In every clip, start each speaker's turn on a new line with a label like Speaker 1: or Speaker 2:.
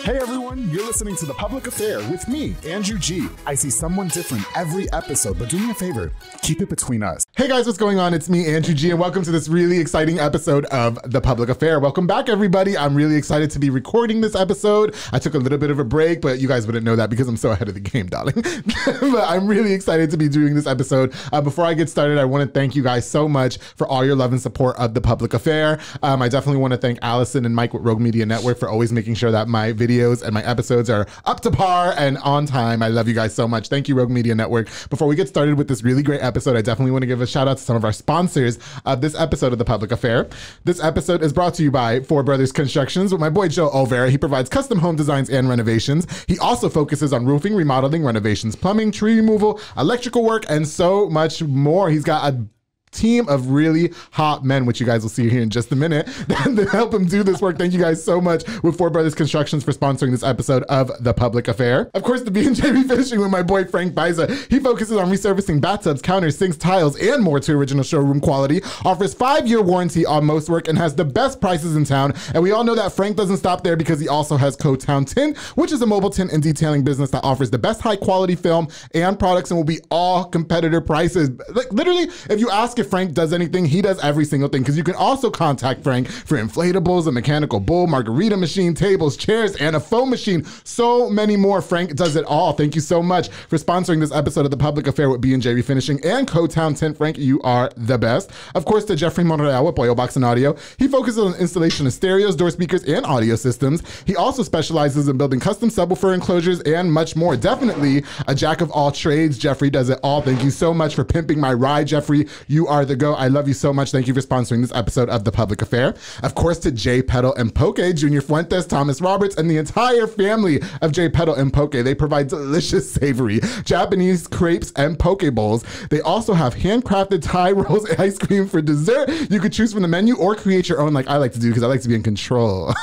Speaker 1: Hey everyone, you're listening to The Public Affair with me, Andrew G. I see someone different every episode, but do me a favor, keep it between us. Hey guys, what's going on? It's me, Andrew G, and welcome to this really exciting episode of The Public Affair. Welcome back, everybody. I'm really excited to be recording this episode. I took a little bit of a break, but you guys wouldn't know that because I'm so ahead of the game, darling. But I'm really excited to be doing this episode. Before I get started, I want to thank you guys so much for all your love and support of The Public Affair. I definitely want to thank Allison and Mike with Rogue Media Network for always making sure that my videos and my episodes are up to par and on time. I love you guys so much. Thank you, Rogue Media Network. Before we get started with this really great episode, I definitely want to give a shout out to some of our sponsors of this episode of The Public Affair. This episode is brought to you by Four Brothers Constructions with my boy Joe Olvera. He provides custom home designs and renovations. He also focuses on roofing, remodeling, renovations, plumbing, tree removal, electrical work, and so much more. He's got a team of really hot men, which you guys will see here in just a minute, that help him do this work. Thank you guys so much with Four Brothers Constructions for sponsoring this episode of The Public Affair. Of course, the B&J Refinishing with my boy Frank Biza. He focuses on resurfacing bathtubs, counters, sinks, tiles, and more to original showroom quality, offers 5-year warranty on most work, and has the best prices in town. And we all know that Frank doesn't stop there because he also has Co-Town Tint, which is a mobile tint and detailing business that offers the best high quality film and products and will be all competitor prices. Like literally, if you ask if Frank does anything, he does every single thing, because you can also contact Frank for inflatables, a mechanical bull, margarita machine, tables, chairs, and a foam machine. So many more. Frank does it all. Thank you so much for sponsoring this episode of The Public Affair with B&J Refinishing and Co-Town Tint. Frank, you are the best. Of course, to Jeffrey Monreal with Pollo Box and Audio. He focuses on installation of stereos, door speakers, and audio systems. He also specializes in building custom subwoofer enclosures and much more. Definitely a jack of all trades. Jeffrey does it all. Thank you so much for pimping my ride, Jeffrey. You are the go. I love you so much. Thank you for sponsoring this episode of The Public Affair. Of course, to J Petal and Poke, Junior Fuentes, Thomas Roberts, and the entire family of J Petal and Poke. They provide delicious, savory Japanese crepes and poke bowls. They also have handcrafted Thai rolls and ice cream for dessert. You could choose from the menu or create your own, like I like to do, because I like to be in control.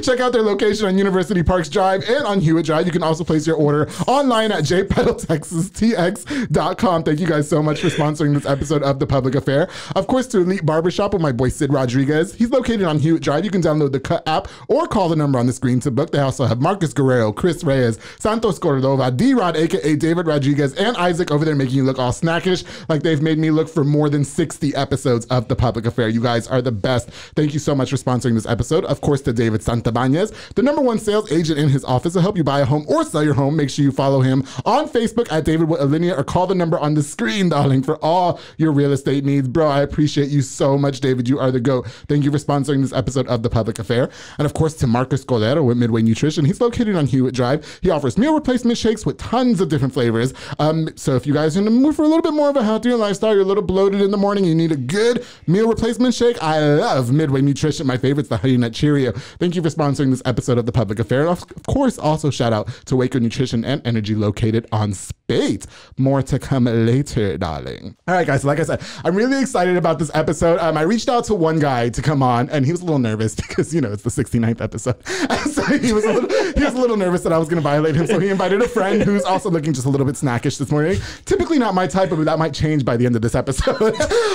Speaker 1: Check out their location on University Parks Drive and on Hewitt Drive. You can also place your order online at jpetaltexastx.com. Thank you guys so much for sponsoring this episode of The Public Affair. Of course, to Elite Barbershop with my boy Sid Rodriguez. He's located on Hewitt Drive. You can download the Cut app or call the number on the screen to book. They also have Marcus Guerrero, Chris Reyes, Santos Cordova, D-Rod, aka David Rodriguez, and Isaac over there making you look all snackish, like they've made me look for more than 60 episodes of The Public Affair. You guys are the best. Thank you so much for sponsoring this episode. Of course, to David Santabanez, the #1 sales agent in his office to help you buy a home or sell your home. Make sure you follow him on Facebook at David with Alinea or call the number on the screen, darling, for all your real estate needs. Bro, I appreciate you so much, David. You are the GOAT. Thank you for sponsoring this episode of The Public Affair. And of course, to Marcus Colero with Midway Nutrition. He's located on Hewitt Drive. He offers meal replacement shakes with tons of different flavors. So if you guys are in the mood for a little bit more of a healthier lifestyle, you're a little bloated in the morning, you need a good meal replacement shake, I love Midway Nutrition. My favorite's the Honey Nut Cheerio. Thank you for sponsoring this episode of The Public Affair. And of course, also shout out to Waco Nutrition and Energy located on Spate. More to come later, darling. All right, guys, so like I said, I'm really excited about this episode. I reached out to one guy to come on, and he was a little nervous because, you know, it's the 69th episode. So he was a little nervous that I was going to violate him. So he invited a friend who's also looking just a little bit snackish this morning. Typically not my type, but that might change by the end of this episode.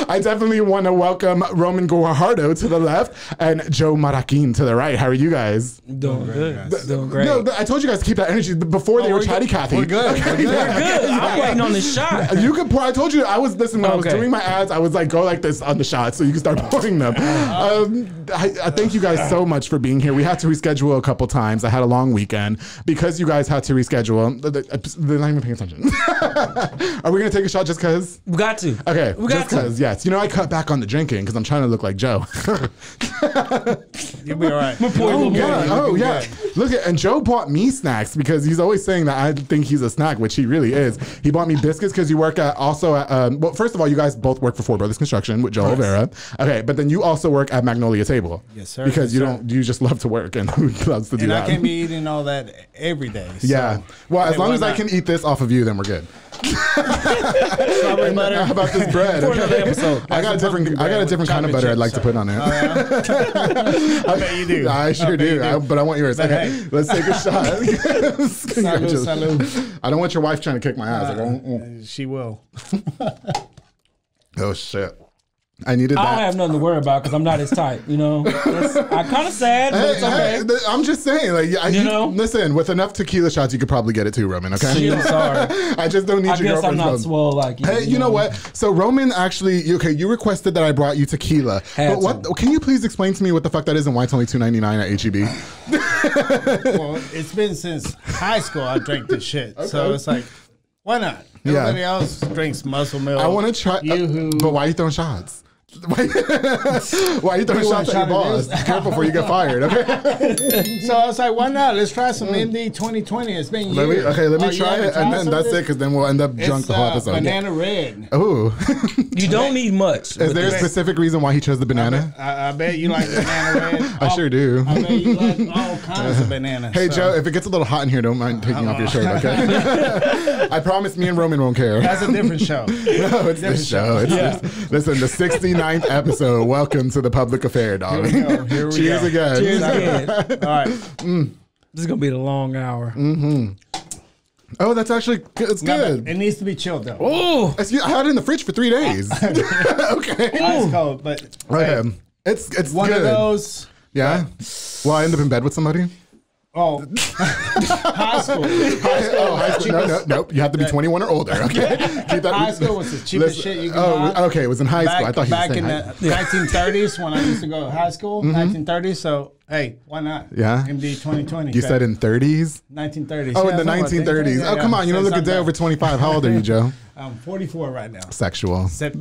Speaker 1: I definitely want to welcome Roman Guajardo to the left and Joe Marroquin to the right. How are you guys?
Speaker 2: Doing good. Doing great.
Speaker 1: No, I told you guys to keep that energy before they were chatty Cathy.
Speaker 2: We're good.
Speaker 1: Okay,
Speaker 2: we're good. Good. I'm waiting on the shot.
Speaker 1: You could pour. I told you when I was doing my ads, I was like, go like this on the shot so you can start pouring them. I thank you guys so much for being here. We had to reschedule a couple times. I had a long weekend because you guys had to reschedule. They're not even paying attention. Are we gonna take a shot just cause?
Speaker 2: We got to.
Speaker 1: Okay, just cause. Yes. You know, I cut back on the drinking because I'm trying to look like Joe.
Speaker 2: You'll be all right.
Speaker 1: Oh yeah. Look at, and Joe bought me snacks because he's always saying that I think he's a snack, which he really is. He bought me biscuits because you work at well, first of all, you guys both work for Four Brothers Construction with Joe Olvera. Okay, but then you also work at Magnolia Table.
Speaker 2: Yes, sir.
Speaker 1: Because you just love to work and who loves to do that.
Speaker 3: And I can't be eating all that every day. So.
Speaker 1: Yeah. Well, as long as I can eat this off of you, then we're good.
Speaker 2: Strawberry butter.
Speaker 1: How about this bread?
Speaker 2: For another episode.
Speaker 1: I got a different kind of butter I'd like to put on it.
Speaker 3: I bet you do.
Speaker 1: I sure do. But I want yours. Okay, let's take a shot.
Speaker 3: Salud.
Speaker 1: I don't want your wife trying to kick my ass.
Speaker 3: She will.
Speaker 1: Oh shit. I needed that.
Speaker 2: I don't have nothing to worry about because I'm not his type. You know, I'm kind of sad, but it's okay.
Speaker 1: I'm just saying, like, you know, listen, with enough tequila shots, you could probably get it too, Roman. Okay,
Speaker 2: I'm sorry.
Speaker 1: I just don't need your girlfriend's
Speaker 2: I'm not swole like you.
Speaker 1: Hey, you know what? So Roman actually, you requested that I brought you tequila. But what? Can you please explain to me what the fuck that is and why it's only $2.99 at HEB?
Speaker 3: Well, it's been since high school I drank this shit, so it's like, why not? Everybody else drinks muscle milk.
Speaker 1: I want to try, but why are you throwing shots? Why are you throwing shots at your boss? Be careful before you get fired, okay?
Speaker 3: So I was like, why not? Let's try some MD 2020. It's been years.
Speaker 1: Let me try it, and then that's it, because then we'll end up drunk the whole episode.
Speaker 3: Banana red.
Speaker 1: Ooh.
Speaker 2: You don't need much.
Speaker 1: Is there a specific reason why he chose the banana?
Speaker 3: I bet you like banana red.
Speaker 1: I sure do.
Speaker 3: I bet you like all kinds of bananas.
Speaker 1: Hey, Joe, if it gets a little hot in here, don't mind taking off your shirt, okay? I promise me and Roman won't care.
Speaker 3: That's a different show.
Speaker 1: No, it's this show. Listen, the 69th episode. Welcome to the public affair, darling.
Speaker 3: Here we
Speaker 1: Cheers
Speaker 3: go.
Speaker 1: again.
Speaker 2: Cheers again.
Speaker 3: All right.
Speaker 2: This is going to be the long hour.
Speaker 1: Oh, that's actually, it's good.
Speaker 3: It needs to be chilled, though.
Speaker 2: Oh,
Speaker 1: I had it in the fridge for 3 days. Okay.
Speaker 3: Ice cold, but
Speaker 1: Okay. It's
Speaker 3: one
Speaker 1: good.
Speaker 3: of those.
Speaker 1: Yeah? Will I end up in bed with somebody?
Speaker 3: Oh, high school.
Speaker 1: High school. Nope. You have to be 21 or older. Okay. Keep that.
Speaker 3: High school was the cheapest shit you could buy.
Speaker 1: Okay. It was in high school. I thought he was
Speaker 3: back
Speaker 1: saying
Speaker 3: in the 1930s when I used to go to high school. 1930s. So hey, why not?
Speaker 1: Yeah.
Speaker 3: MD 2020.
Speaker 1: You said in 30s?
Speaker 3: 1930s.
Speaker 1: Oh, in the 1930s. Oh, come on. You don't look a day over 25. How old are you, Joe?
Speaker 3: I'm 44 right now.
Speaker 1: Sexual. Joe,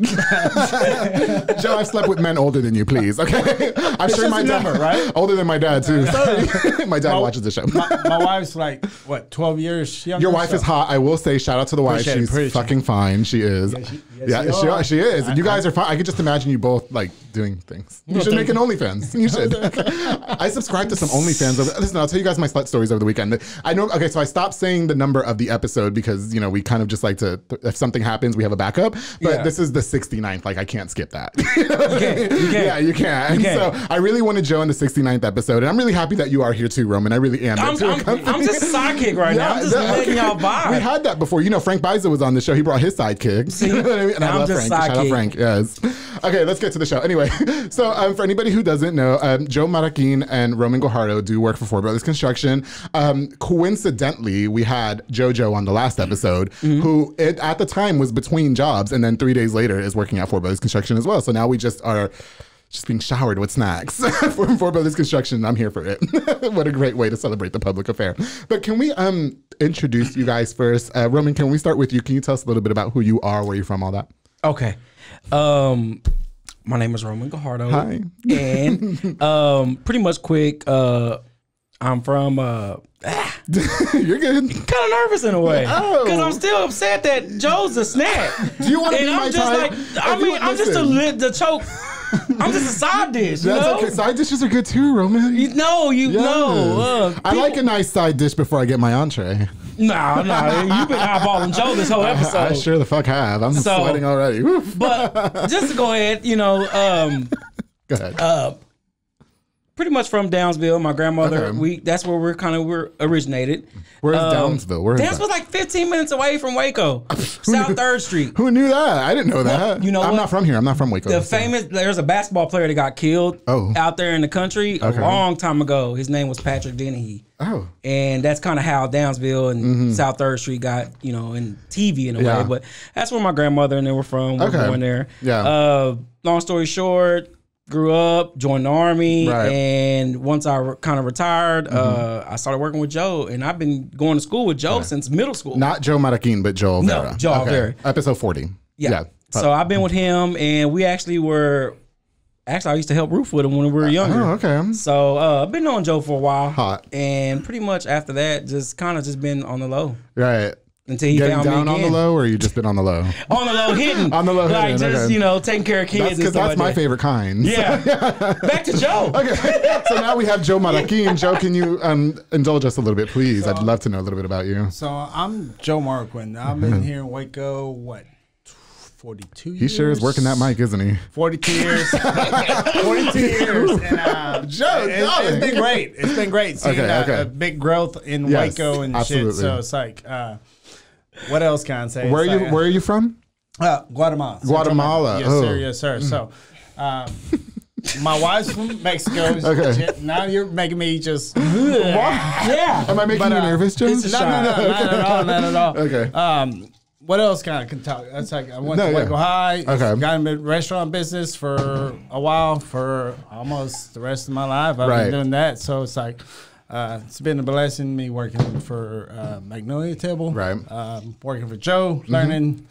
Speaker 1: I've slept with men older than you, please. Okay. I'm sure my dad,
Speaker 3: right?
Speaker 1: Older than my dad, too. Sorry. My dad watches the show.
Speaker 3: My wife's like, what, 12 years younger?
Speaker 1: Your wife is hot. I will say, shout out to the wife. She's fucking fine. She is. She is. And you guys are fine. I could just imagine you both like doing things. You should make an OnlyFans. You should. I subscribed to some OnlyFans. Listen, I'll tell you guys my slut stories over the weekend. I know. Okay, so I stopped saying the number of the episode because, you know, we kind of just like to, if something happens, we have a backup. But this is the 69th. Like, I can't skip that. You can't. Yeah, you can't. And so I really wanted Joe in the 69th episode. And I'm really happy that you are here too, Roman. I really am.
Speaker 2: I'm just a sidekick right now. I'm just letting y'all vibe.
Speaker 1: We had that before. You know, Frank Biza was on the show. He brought his sidekick.
Speaker 2: See,
Speaker 1: you know what I mean? And I love Frank. Shout out Frank. Yes. Okay, let's get to the show. Anyway, so for anybody who doesn't know, Joe Marroquin and Roman Guajardo do work for Four Brothers Construction. Coincidentally, we had JoJo on the last episode, who at the time was between jobs, and then 3 days later is working at Four Brothers Construction as well. So now we just are being showered with snacks from Four Brothers Construction. I'm here for it. What a great way to celebrate the public affair. But can we introduce you guys first? Roman, can we start with you? Can you tell us a little bit about who you are, where you're from, all that?
Speaker 2: Okay. My name is Roman Guajardo.
Speaker 1: Hi.
Speaker 2: And pretty much quick, I'm from
Speaker 1: you're good.
Speaker 2: kind of nervous in a way
Speaker 1: Oh.
Speaker 2: because I'm still upset that Joe's a snack.
Speaker 1: Do you want to be my
Speaker 2: I'm just
Speaker 1: type?
Speaker 2: like, I mean, I'm just the choke. I'm just a side dish. You know?
Speaker 1: Okay. Side dishes are good too, Roman.
Speaker 2: No.
Speaker 1: I like a nice side dish before I get my entree.
Speaker 2: Nah. You've been eyeballing Joe this whole episode.
Speaker 1: I sure the fuck have. I'm sweating already.
Speaker 2: But just to go ahead, you know,
Speaker 1: go ahead.
Speaker 2: Pretty much from Downsville. My grandmother, that's where we're originated.
Speaker 1: Where's Downsville? Where is that?
Speaker 2: Downsville's like 15 minutes away from Waco, South 3rd Street.
Speaker 1: Who knew that? I didn't know that.
Speaker 2: Well, you know
Speaker 1: I'm
Speaker 2: what?
Speaker 1: not from here. I'm not from Waco.
Speaker 2: There's a basketball player that got killed out there in the country a long time ago. His name was Patrick Dennehy.
Speaker 1: Oh.
Speaker 2: And that's kind of how Downsville and South 3rd Street got, you know, in TV in a way. But that's where my grandmother and they were from. We're going there.
Speaker 1: Yeah.
Speaker 2: Long story short, grew up, joined the Army, and once I kind of retired, I started working with Joe, and I've been going to school with Joe since middle school.
Speaker 1: Not Joe Marroquin, but Joe Vera.
Speaker 2: No, Joe Vera.
Speaker 1: Episode 40. Yeah.
Speaker 2: So I've been with him, and we actually were... Actually, I used to help roof with him when we were younger.
Speaker 1: Oh, okay.
Speaker 2: So I've been knowing Joe for a while.
Speaker 1: Hot.
Speaker 2: And pretty much after that, just been on the low.
Speaker 1: Right.
Speaker 2: Until he
Speaker 1: Getting
Speaker 2: found me
Speaker 1: down
Speaker 2: again.
Speaker 1: on the low, or you just been on the low?
Speaker 2: On the low, hidden.
Speaker 1: On the low,
Speaker 2: like
Speaker 1: hidden.
Speaker 2: Just, you know, taking care of kids.
Speaker 1: Because that's my favorite kind.
Speaker 2: Yeah. Back to Joe.
Speaker 1: Okay. So now we have Joe Marroquin. Joe, can you indulge us a little bit, please? I'd love to know a little bit about you.
Speaker 3: So I'm Joe Marroquin. I've been here in Waco, 42 years?
Speaker 1: He sure is working that mic, isn't he?
Speaker 3: 42 years. 42 years. And,
Speaker 1: Joe,
Speaker 3: it's been great. It's been great seeing a big growth in Waco and
Speaker 1: absolutely.
Speaker 3: shit. So it's like, what else can I say?
Speaker 1: Where are you from?
Speaker 3: Guatemala.
Speaker 1: Guatemala.
Speaker 3: Yes, sir. Yes, sir. So, my wife's from Mexico.
Speaker 1: Okay.
Speaker 3: Now you're making me just.
Speaker 2: Yeah.
Speaker 1: Am I making you nervous, Joe?
Speaker 3: No, not at all. Not at all.
Speaker 1: Okay.
Speaker 3: What else can talk? It's like I went to Waco High.
Speaker 1: Okay.
Speaker 3: Got in the restaurant business for a while, for almost the rest of my life. I've been doing that. So it's like, it's been a blessing me working for Magnolia Table.
Speaker 1: Right.
Speaker 3: Working for Joe, learning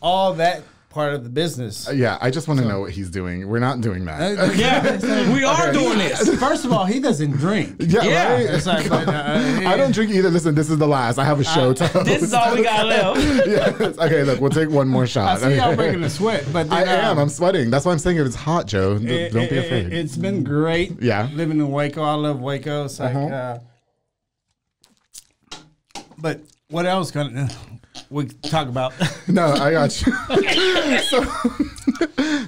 Speaker 3: all that part of the business.
Speaker 1: Yeah, I just want to know what he's doing. We're not doing that.
Speaker 2: Yeah, we are doing this.
Speaker 3: First of all, he doesn't drink.
Speaker 1: Yeah. Right?
Speaker 3: It's like,
Speaker 1: I don't drink either. Listen, this is the last. I have a show to host.
Speaker 2: This is all we got left.
Speaker 1: Yes. Okay, look, we'll take one more shot.
Speaker 3: I see y'all breaking a sweat, but then,
Speaker 1: I am. I'm sweating. That's why I'm saying if it's hot, Joe, don't be afraid.
Speaker 3: It's been great.
Speaker 1: Yeah.
Speaker 3: Living in Waco. I love Waco. It's like, but what else we talk about?
Speaker 1: No, I got you. So,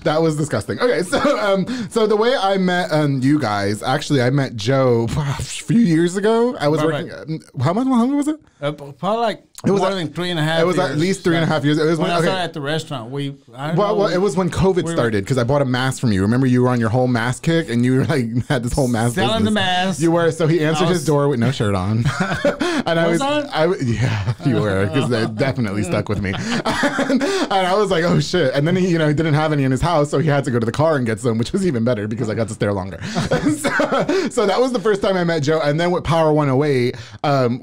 Speaker 1: that was disgusting. Okay, so the way I met you guys, actually, I met Joe a few years ago. I was working. How long was it?
Speaker 3: Probably like more than 3.5.
Speaker 1: It was
Speaker 3: years.
Speaker 1: at least 3.5 years. It was
Speaker 3: when I started at the restaurant. Well,
Speaker 1: it was when COVID started because I bought a mask from you. Remember, you were on your whole mask kick and you were like had this whole mask
Speaker 3: selling
Speaker 1: business.
Speaker 3: the mask.
Speaker 1: You were. So he answered his door with no shirt on, and yeah, you were because they definitely stuck with me. And I was like, oh shit. And then he didn't have any in his house, so he had to go to the car and get some, which was even better because I got to stay there longer. So that was the first time I met Joe. And then with Power 108,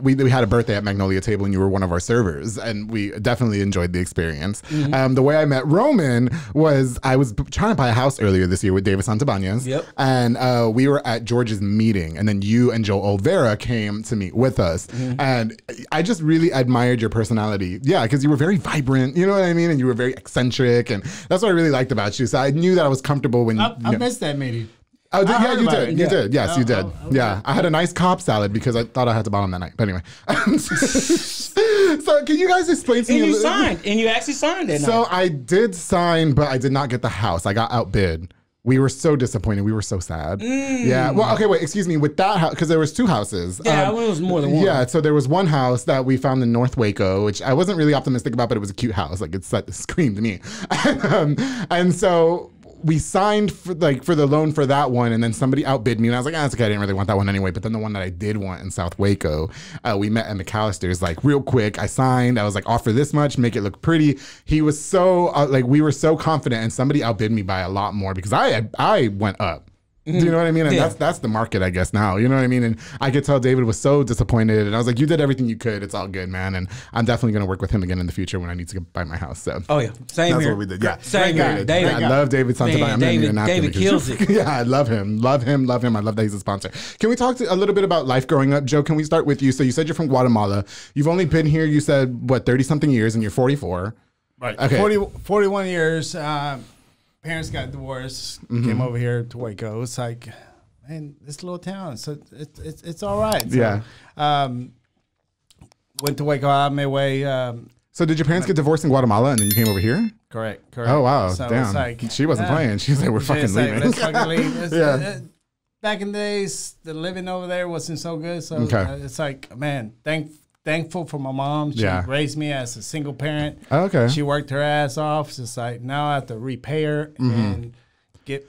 Speaker 1: we had a birthday at Magnolia Table, and you were one of our servers, and we definitely enjoyed the experience. The way I met Roman was I was trying to buy a house earlier this year with David Santabanez.
Speaker 2: Yep.
Speaker 1: And we were at George's meeting, and then you and Joe Olvera came to meet with us. And I just really admired your personality. Yeah, because you were very vibrant, you know what I mean? And you were very eccentric, and that's what I really liked about you. So I knew that I was comfortable when
Speaker 3: I missed that meeting.
Speaker 1: Oh, yeah, you did. You did. Yes, you did.
Speaker 3: Okay.
Speaker 1: Yeah. I had a nice Cobb salad because I thought I had to bomb that night. But anyway. So can you guys explain to me?
Speaker 2: And you signed. And you actually signed that night.
Speaker 1: So I did sign, but I did not get the house. I got outbid. We were so disappointed. We were so sad. Yeah. Well, okay, wait, excuse me. With that house, because there was 2 houses.
Speaker 2: Yeah, it was more than one.
Speaker 1: Yeah, so there was one house that we found in North Waco, which I wasn't really optimistic about, but it was a cute house. Like, it screamed to me. And so we signed for the loan for that one, and then somebody outbid me, and I was like, that's okay, I didn't really want that one anyway. But then the one that I did want in South Waco, we met at McAllister's like real quick. I signed. I was like, offer this much, make it look pretty. He was so we were so confident, and somebody outbid me by a lot more because I went up. Do you know what I mean? And that's the market, I guess, now. You know what I mean? And I could tell David was so disappointed. And I was like, you did everything you could. It's all good, man. And I'm definitely going to work with him again in the future when I need to buy my house. So.
Speaker 2: Oh, yeah. Same
Speaker 1: that's
Speaker 2: here.
Speaker 1: what we did. Yeah.
Speaker 2: Same here.
Speaker 1: David. I love David Santabanez.
Speaker 2: David kills it.
Speaker 1: Yeah, I love him. Love him. I love that he's a sponsor. Can we talk a little bit about life growing up? Joe, can we start with you? So you said you're from Guatemala. You've only been here, you said, 30-something years, and you're 44.
Speaker 3: Right.
Speaker 1: Okay.
Speaker 3: 41 years. Parents got divorced. Came over here to Waco. It's like, man, this little town, so it's all right. So, went to Waco High, Midway.
Speaker 1: So did your parents get divorced in Guatemala and then you came over here?
Speaker 3: Correct.
Speaker 1: Oh, wow.
Speaker 3: So
Speaker 1: damn.
Speaker 3: it's like,
Speaker 1: she wasn't playing. She was like, we're fucking leaving.
Speaker 3: Let's fucking leave.
Speaker 1: Yeah.
Speaker 3: Back in the days, the living over there wasn't so good. So it's like, man, thankful for my mom. She raised me as a single parent.
Speaker 1: Oh, okay.
Speaker 3: She worked her ass off. It's like, now I have to repay her and get,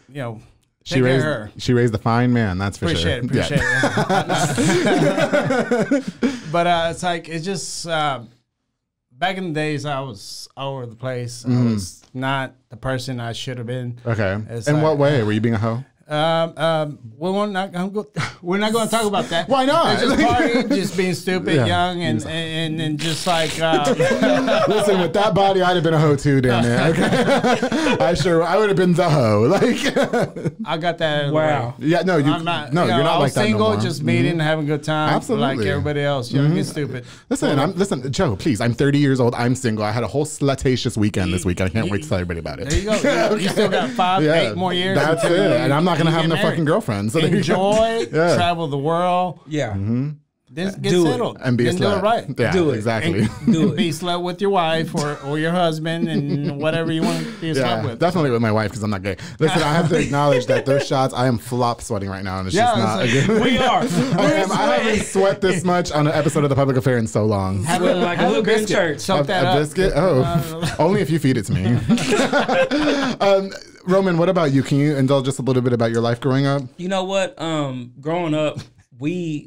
Speaker 1: She raised the fine man, that's for sure.
Speaker 3: Appreciate it. But it's like, it's just, back in the days, I was all over the place. I was not the person I should have been.
Speaker 1: Okay. In what way? Were you being a hoe?
Speaker 3: We're not going to talk about that.
Speaker 1: Why not?
Speaker 3: Just partying, just being stupid, young, and just like.
Speaker 1: Listen, with that body, I'd have been a hoe too, damn it. Okay, I would have been the hoe. Like,
Speaker 3: I got that.
Speaker 2: Wow.
Speaker 1: Yeah, no, you're not like that
Speaker 3: single,
Speaker 1: no more.
Speaker 3: just meeting, having a good time,
Speaker 1: absolutely,
Speaker 3: like everybody else, young and stupid.
Speaker 1: Listen, Joe, please. I'm 30 years old. I'm single. I had a whole slutacious weekend this weekend. I can't wait to tell everybody about it.
Speaker 3: There you go. You still got 8 more years.
Speaker 1: That's it, and I'm not gonna have no fucking girlfriend. So
Speaker 3: enjoy, travel the world.
Speaker 2: Yeah.
Speaker 3: Then get
Speaker 2: Do it.
Speaker 3: settled.
Speaker 1: And be a
Speaker 3: then do
Speaker 1: slut.
Speaker 3: it right.
Speaker 1: Yeah,
Speaker 2: Do it.
Speaker 1: exactly.
Speaker 2: Do it.
Speaker 3: Be slut with your wife or your husband and whatever you want to be a slut with.
Speaker 1: Definitely with my wife because I'm not gay. Listen, I have to acknowledge that those shots, I am flop sweating right now, and it's just not a good.
Speaker 2: We are.
Speaker 1: I haven't sweat this much on an episode of The Public Affair in so long.
Speaker 2: Sweating like a little bit in church.
Speaker 3: Soak that
Speaker 1: A
Speaker 3: up.
Speaker 1: biscuit? Oh, only if you feed it to me. Roman, what about you? Can you indulge just a little bit about your life growing up?
Speaker 2: You know what? Growing up, we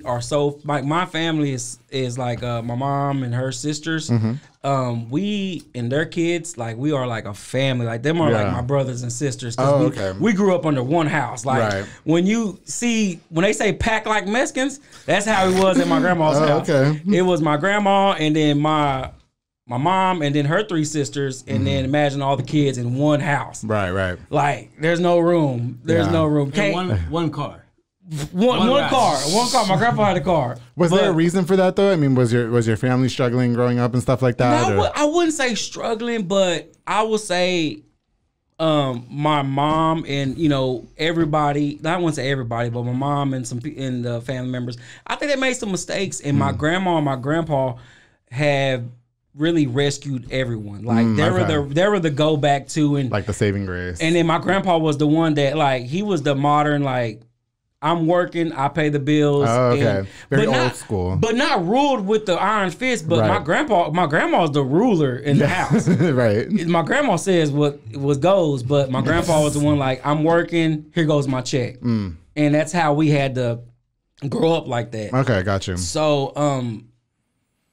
Speaker 2: are so like my family is like my mom and her sisters. We and their kids, like we are like a family. Like them are like my brothers and sisters. We grew up under one house. Like when they say pack like Mexicans, that's how it was at my grandma's house. Okay. It was my grandma and then my mom and then her three sisters, and then imagine all the kids in one house.
Speaker 1: Right.
Speaker 2: Like there's no room. There's no room.
Speaker 3: One car.
Speaker 2: One car. My grandpa had a car.
Speaker 1: Was there a reason for that though? I mean, was your family struggling growing up and stuff like that?
Speaker 2: No, I wouldn't say struggling, but I would say my mom and everybody. I wouldn't say everybody, but my mom and the family members. I think they made some mistakes, and my grandma and my grandpa have really rescued everyone. Like they were the go back to, and
Speaker 1: like the saving grace.
Speaker 2: And then my grandpa was the one that like he was the modern like. I'm working, I pay the bills.
Speaker 1: Oh, okay. Very old school.
Speaker 2: But not ruled with the iron fist, but my grandma's the ruler in the house.
Speaker 1: Right.
Speaker 2: My grandma says what goes, but my grandpa was the one like, I'm working, here goes my check. And that's how we had to grow up like that.
Speaker 1: Okay, got you.
Speaker 2: So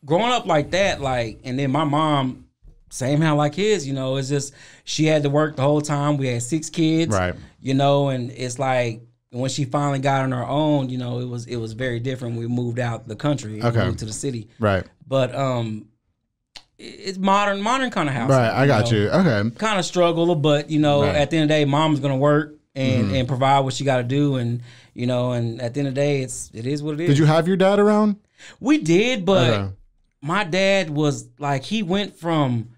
Speaker 2: growing up like that, like, and then my mom, same how like his, it's just, she had to work the whole time. We had 6 kids. Right. And it's like, when she finally got on her own, it was very different. We moved out the country and moved to the city. Right. But it's modern kind of house.
Speaker 1: Right, I got you. Okay.
Speaker 2: Kind of struggle, but at the end of the day, mom's gonna work and provide what she got to do, and and at the end of the day, it is what it is.
Speaker 1: Did you have your dad around?
Speaker 2: We did, but my dad was like he went from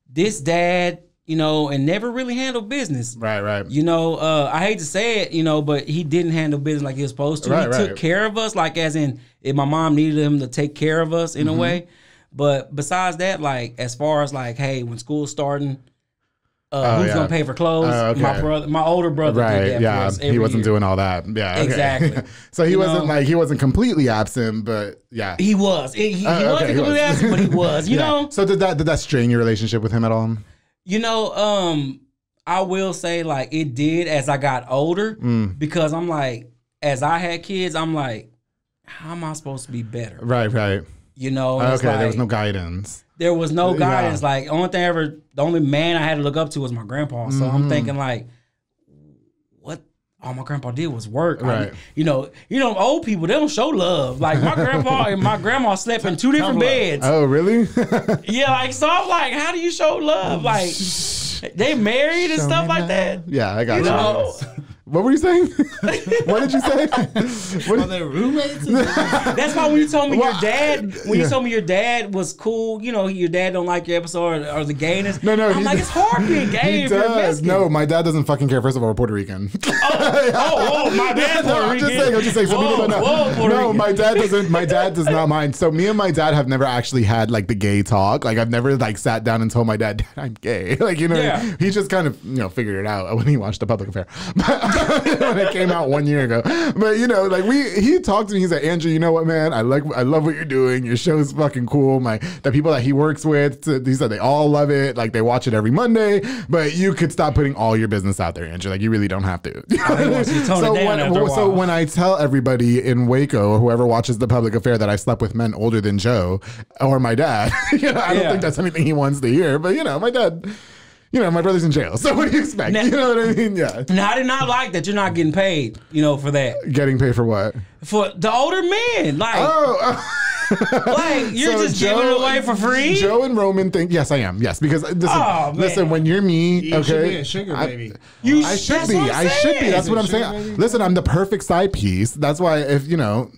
Speaker 2: this dad. And never really handled business. Right. I hate to say it, but he didn't handle business like he was supposed to. He took care of us, like as in if my mom needed him to take care of us in a way. But besides that, like as far as like, hey, when school's starting, who's gonna pay for clothes? My older brother did that for us every
Speaker 1: he wasn't
Speaker 2: year.
Speaker 1: doing all that. Yeah, okay.
Speaker 2: Exactly.
Speaker 1: So he wasn't completely absent, but yeah,
Speaker 2: he was. He wasn't completely absent, but he was. You know.
Speaker 1: So did that strain your relationship with him at all?
Speaker 2: I will say like it did as I got older because I'm like, as I had kids, I'm like, how am I supposed to be better?
Speaker 1: Right.
Speaker 2: Okay,
Speaker 1: like, there was no guidance.
Speaker 2: There was no guidance. Like the only man I had to look up to was my grandpa. So I'm thinking like, what all my grandpa did was work. Right. Old people, they don't show love. Like my grandpa and my grandma slept in 2 different beds.
Speaker 1: Oh, really?
Speaker 2: Yeah, like so I'm like, how do you show love? Like they married and stuff like that.
Speaker 1: Yeah, I got you. What were you saying? What did you say?
Speaker 3: Are they roommates?
Speaker 2: That's why when you told me you told me your dad was cool, your dad don't like your episode or the gayness. No, I'm like, it's hard being gay.
Speaker 1: He does. No, my dad doesn't fucking care. First of all, we're Puerto Rican.
Speaker 2: My dad's Puerto Rican.
Speaker 1: I'm just saying. So people don't know. No, my dad doesn't. My dad does not mind. So me and my dad have never actually had like the gay talk. Like I've never like sat down and told my dad I'm gay. Like he just kind of figured it out when he watched The Public Affair. When it came out 1 year ago. But like he talked to me, he's like, Andrew, you know what, man? I love what you're doing. Your show's fucking cool. The people that he works with, he said they all love it. Like they watch it every Monday. But you could stop putting all your business out there, Andrew. Like you really don't have to. So when I tell everybody in Waco, whoever watches The Public Affair, that I slept with men older than Joe or my dad, I don't think that's anything he wants to hear. But my dad. My brother's in jail, so what do you expect? Now, you know what I mean? Yeah.
Speaker 2: Now, I did not like that you're not getting paid, for that.
Speaker 1: Getting paid for what?
Speaker 2: For the older men. Like, like you're just giving it away for free?
Speaker 1: Joe and Roman think, yes, I am. Yes, because listen, when you're me,
Speaker 3: you should be a sugar baby.
Speaker 1: I should be. That's what I'm saying. Baby? Listen, I'm the perfect side piece. That's why if, Joe,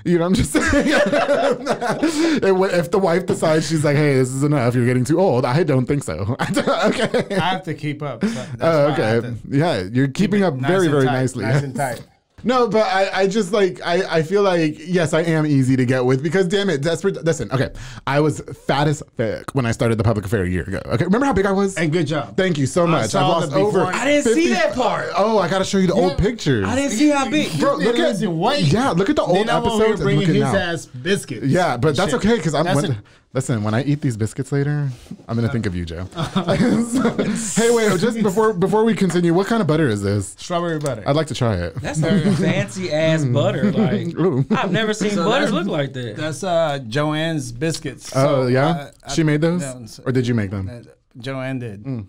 Speaker 1: I'm just saying. If the wife decides she's like, hey, this is enough, you're getting too old, I don't think so. Okay.
Speaker 3: I have to keep up.
Speaker 1: Okay. Yeah, you're keeping up very, very nicely.
Speaker 3: Nice and tight.
Speaker 1: No, but I just like, I feel like, yes, I am easy to get with because damn it, desperate. Listen, okay. I was fat as fuck when I started the public affair a year ago. Okay. Remember how big I was?
Speaker 3: And good job.
Speaker 1: Thank you so much. I've lost over.
Speaker 2: I didn't see that part.
Speaker 1: Oh, I got to show you the old pictures.
Speaker 2: I didn't see how big.
Speaker 1: Bro, look at
Speaker 3: weight.
Speaker 1: Yeah, look at the old episodes.
Speaker 3: Bringing
Speaker 1: and look
Speaker 3: his
Speaker 1: at now.
Speaker 3: ass biscuits.
Speaker 1: Yeah, but that's okay because
Speaker 3: That's
Speaker 1: listen, when I eat these biscuits later, I'm gonna think of you, Joe. Hey, wait, just before we continue, what kind of butter is this?
Speaker 3: Strawberry butter.
Speaker 1: I'd like to try it.
Speaker 2: That's some fancy ass butter. Like
Speaker 1: Ooh.
Speaker 2: I've never seen butter look like that.
Speaker 3: That's Joanne's biscuits.
Speaker 1: Oh, yeah? She made those?
Speaker 3: no,
Speaker 1: Or did you make them?
Speaker 3: Joanne did.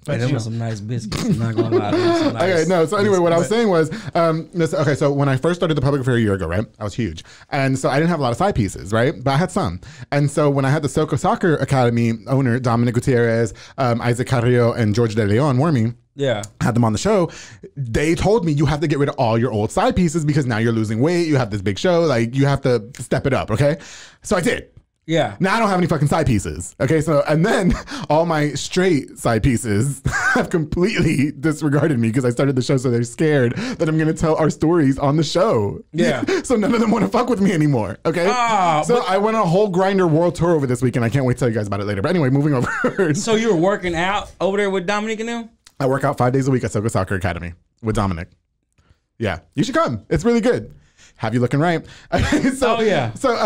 Speaker 2: But them were some nice biscuits. I'm not gonna lie. Them were some nice
Speaker 1: Okay, no. So anyway, what I was saying was, okay. So when I first started the public affair a year ago, right, I was huge, and so I didn't have a lot of side pieces, right, but I had some. And so when I had the Soco Soccer Academy owner Dominic Gutierrez, Isaac Carrillo, and George De Leon Wormy, had them on the show. They told me you have to get rid of all your old side pieces because now you're losing weight. You have this big show, like you have to step it up. Okay, so I did.
Speaker 2: Yeah.
Speaker 1: Now I don't have any fucking side pieces. Okay, so and then all my straight side pieces have completely disregarded me because I started the show, so they're scared that I'm gonna tell our stories on the show.
Speaker 2: Yeah.
Speaker 1: So none of them want to fuck with me anymore. Okay. So I went on a whole Grinder world tour over this weekend. I can't wait to tell you guys about it later. But anyway, moving over.
Speaker 2: So you were working out over there with Dominic and them?
Speaker 1: I work out 5 days a week at Soco Soccer Academy with Dominic. Yeah, you should come. It's really good. Have you looking right? So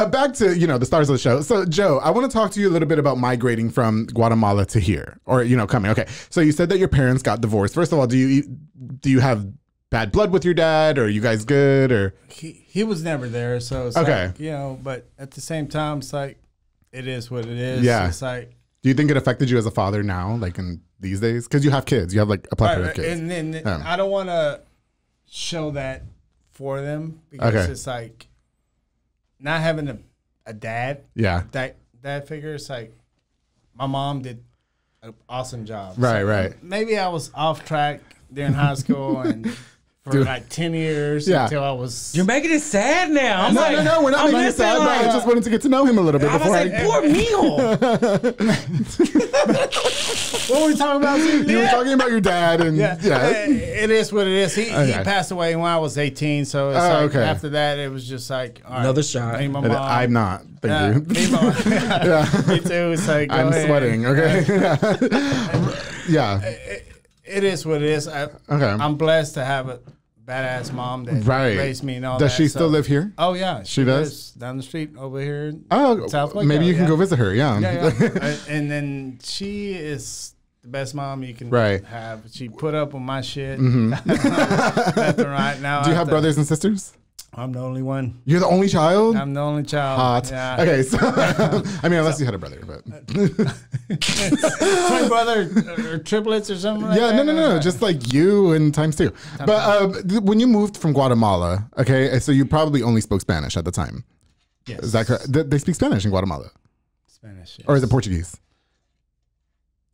Speaker 1: back to, the stars of the show. So Joe, I want to talk to you a little bit about migrating from Guatemala to here, or coming. Okay, so you said that your parents got divorced. First of all, do you have bad blood with your dad, or are you guys good? Or
Speaker 3: he was never there, so it's
Speaker 1: okay,
Speaker 3: like, but at the same time, it's like it is what it is.
Speaker 1: Yeah,
Speaker 3: it's like.
Speaker 1: Do you think it affected you as a father now, like in these days? Because you have kids, you have like a plethora of kids,
Speaker 3: and then I don't want to show that for them because it's like not having a dad.
Speaker 1: Yeah.
Speaker 3: Dad figure. It's like my mom did an awesome job.
Speaker 1: Right,
Speaker 3: so
Speaker 1: right.
Speaker 3: Maybe I was off track during high school and for like 10 years until I was.
Speaker 2: You're making it sad now.
Speaker 1: No, we're not making it sad. I just wanted to get to know him a little bit before
Speaker 2: poor meal.
Speaker 3: What were we talking about?
Speaker 1: You were talking about your dad, and
Speaker 3: it is what it is. He passed away when I was 18, so it's after that it was just like
Speaker 2: another shot.
Speaker 3: Me, my mom.
Speaker 1: I'm not. Thank you.
Speaker 3: Me too. It's like
Speaker 1: I'm sweating. Okay.
Speaker 3: It is what it is. I'm blessed to have a badass mom that raised me and all that.
Speaker 1: Does she still live here?
Speaker 3: Oh yeah,
Speaker 1: she does.
Speaker 3: Down the street over here.
Speaker 1: Oh,
Speaker 3: South Waco,
Speaker 1: maybe you can go visit her. Yeah.
Speaker 3: And then she is the best mom you can have. She put up with my shit. Left and right. Now,
Speaker 1: do you have brothers and sisters?
Speaker 3: I'm the only one.
Speaker 1: You're the only child?
Speaker 3: I'm the only child.
Speaker 1: Hot.
Speaker 3: Yeah.
Speaker 1: Okay, so I mean, unless you had a brother, but
Speaker 3: twin brother or triplets or something like that.
Speaker 1: Yeah, no, just like you and times two. But when you moved from Guatemala, okay, so you probably only spoke Spanish at the time.
Speaker 3: Yes.
Speaker 1: Is that correct? They speak Spanish in Guatemala?
Speaker 3: Spanish, yes.
Speaker 1: Or is it Portuguese?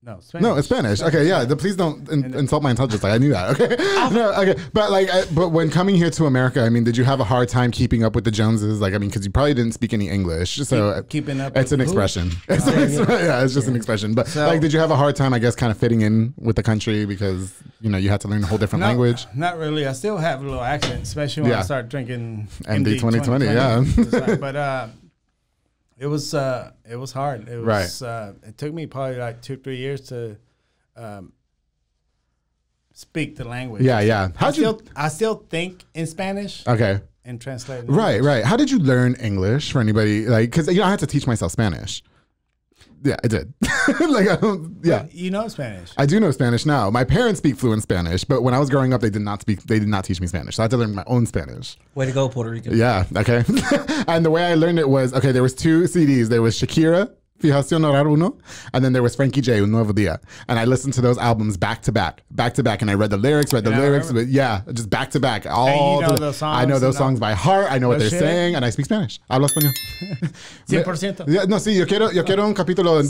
Speaker 3: No, Spanish.
Speaker 1: No, it's Spanish. Okay, yeah. Please don't insult my intelligence. Like, I knew that. Okay, no, okay. But but when coming here to America, I mean, did you have a hard time keeping up with the Joneses? Like, I mean, because you probably didn't speak any English, so
Speaker 3: keeping up.
Speaker 1: It's an expression. It's just an expression. But like, did you have a hard time, I guess, kind of fitting in with the country because you had to learn a whole different language?
Speaker 3: Not really. I still have a little accent, especially when I started drinking
Speaker 1: MD 2020. Yeah,
Speaker 3: but. It was hard. It was it took me probably like 2-3 years to speak the language.
Speaker 1: Yeah.
Speaker 3: I still think in Spanish.
Speaker 1: Okay.
Speaker 3: And translate.
Speaker 1: Right. How did you learn English for anybody? Like, because I had to teach myself Spanish. Yeah, I did. Like,
Speaker 3: You know Spanish.
Speaker 1: I do know Spanish now. My parents speak fluent Spanish, but when I was growing up, they did not teach me Spanish. So I had to learn my own Spanish.
Speaker 2: Way to go, Puerto Rican.
Speaker 1: Yeah, okay. And the way I learned it was, there was 2 CDs. There was Shakira, Fijación Orar Uno, and then there was Frankie J, Un Nuevo Dia. And I listened to those albums back to back, and I read the lyrics, but just back to back.
Speaker 3: Those songs.
Speaker 1: I know those songs by heart. I know what they're saying, and I speak Spanish. Hablo español.
Speaker 3: 100%.
Speaker 1: No, sí, yo quiero un capítulo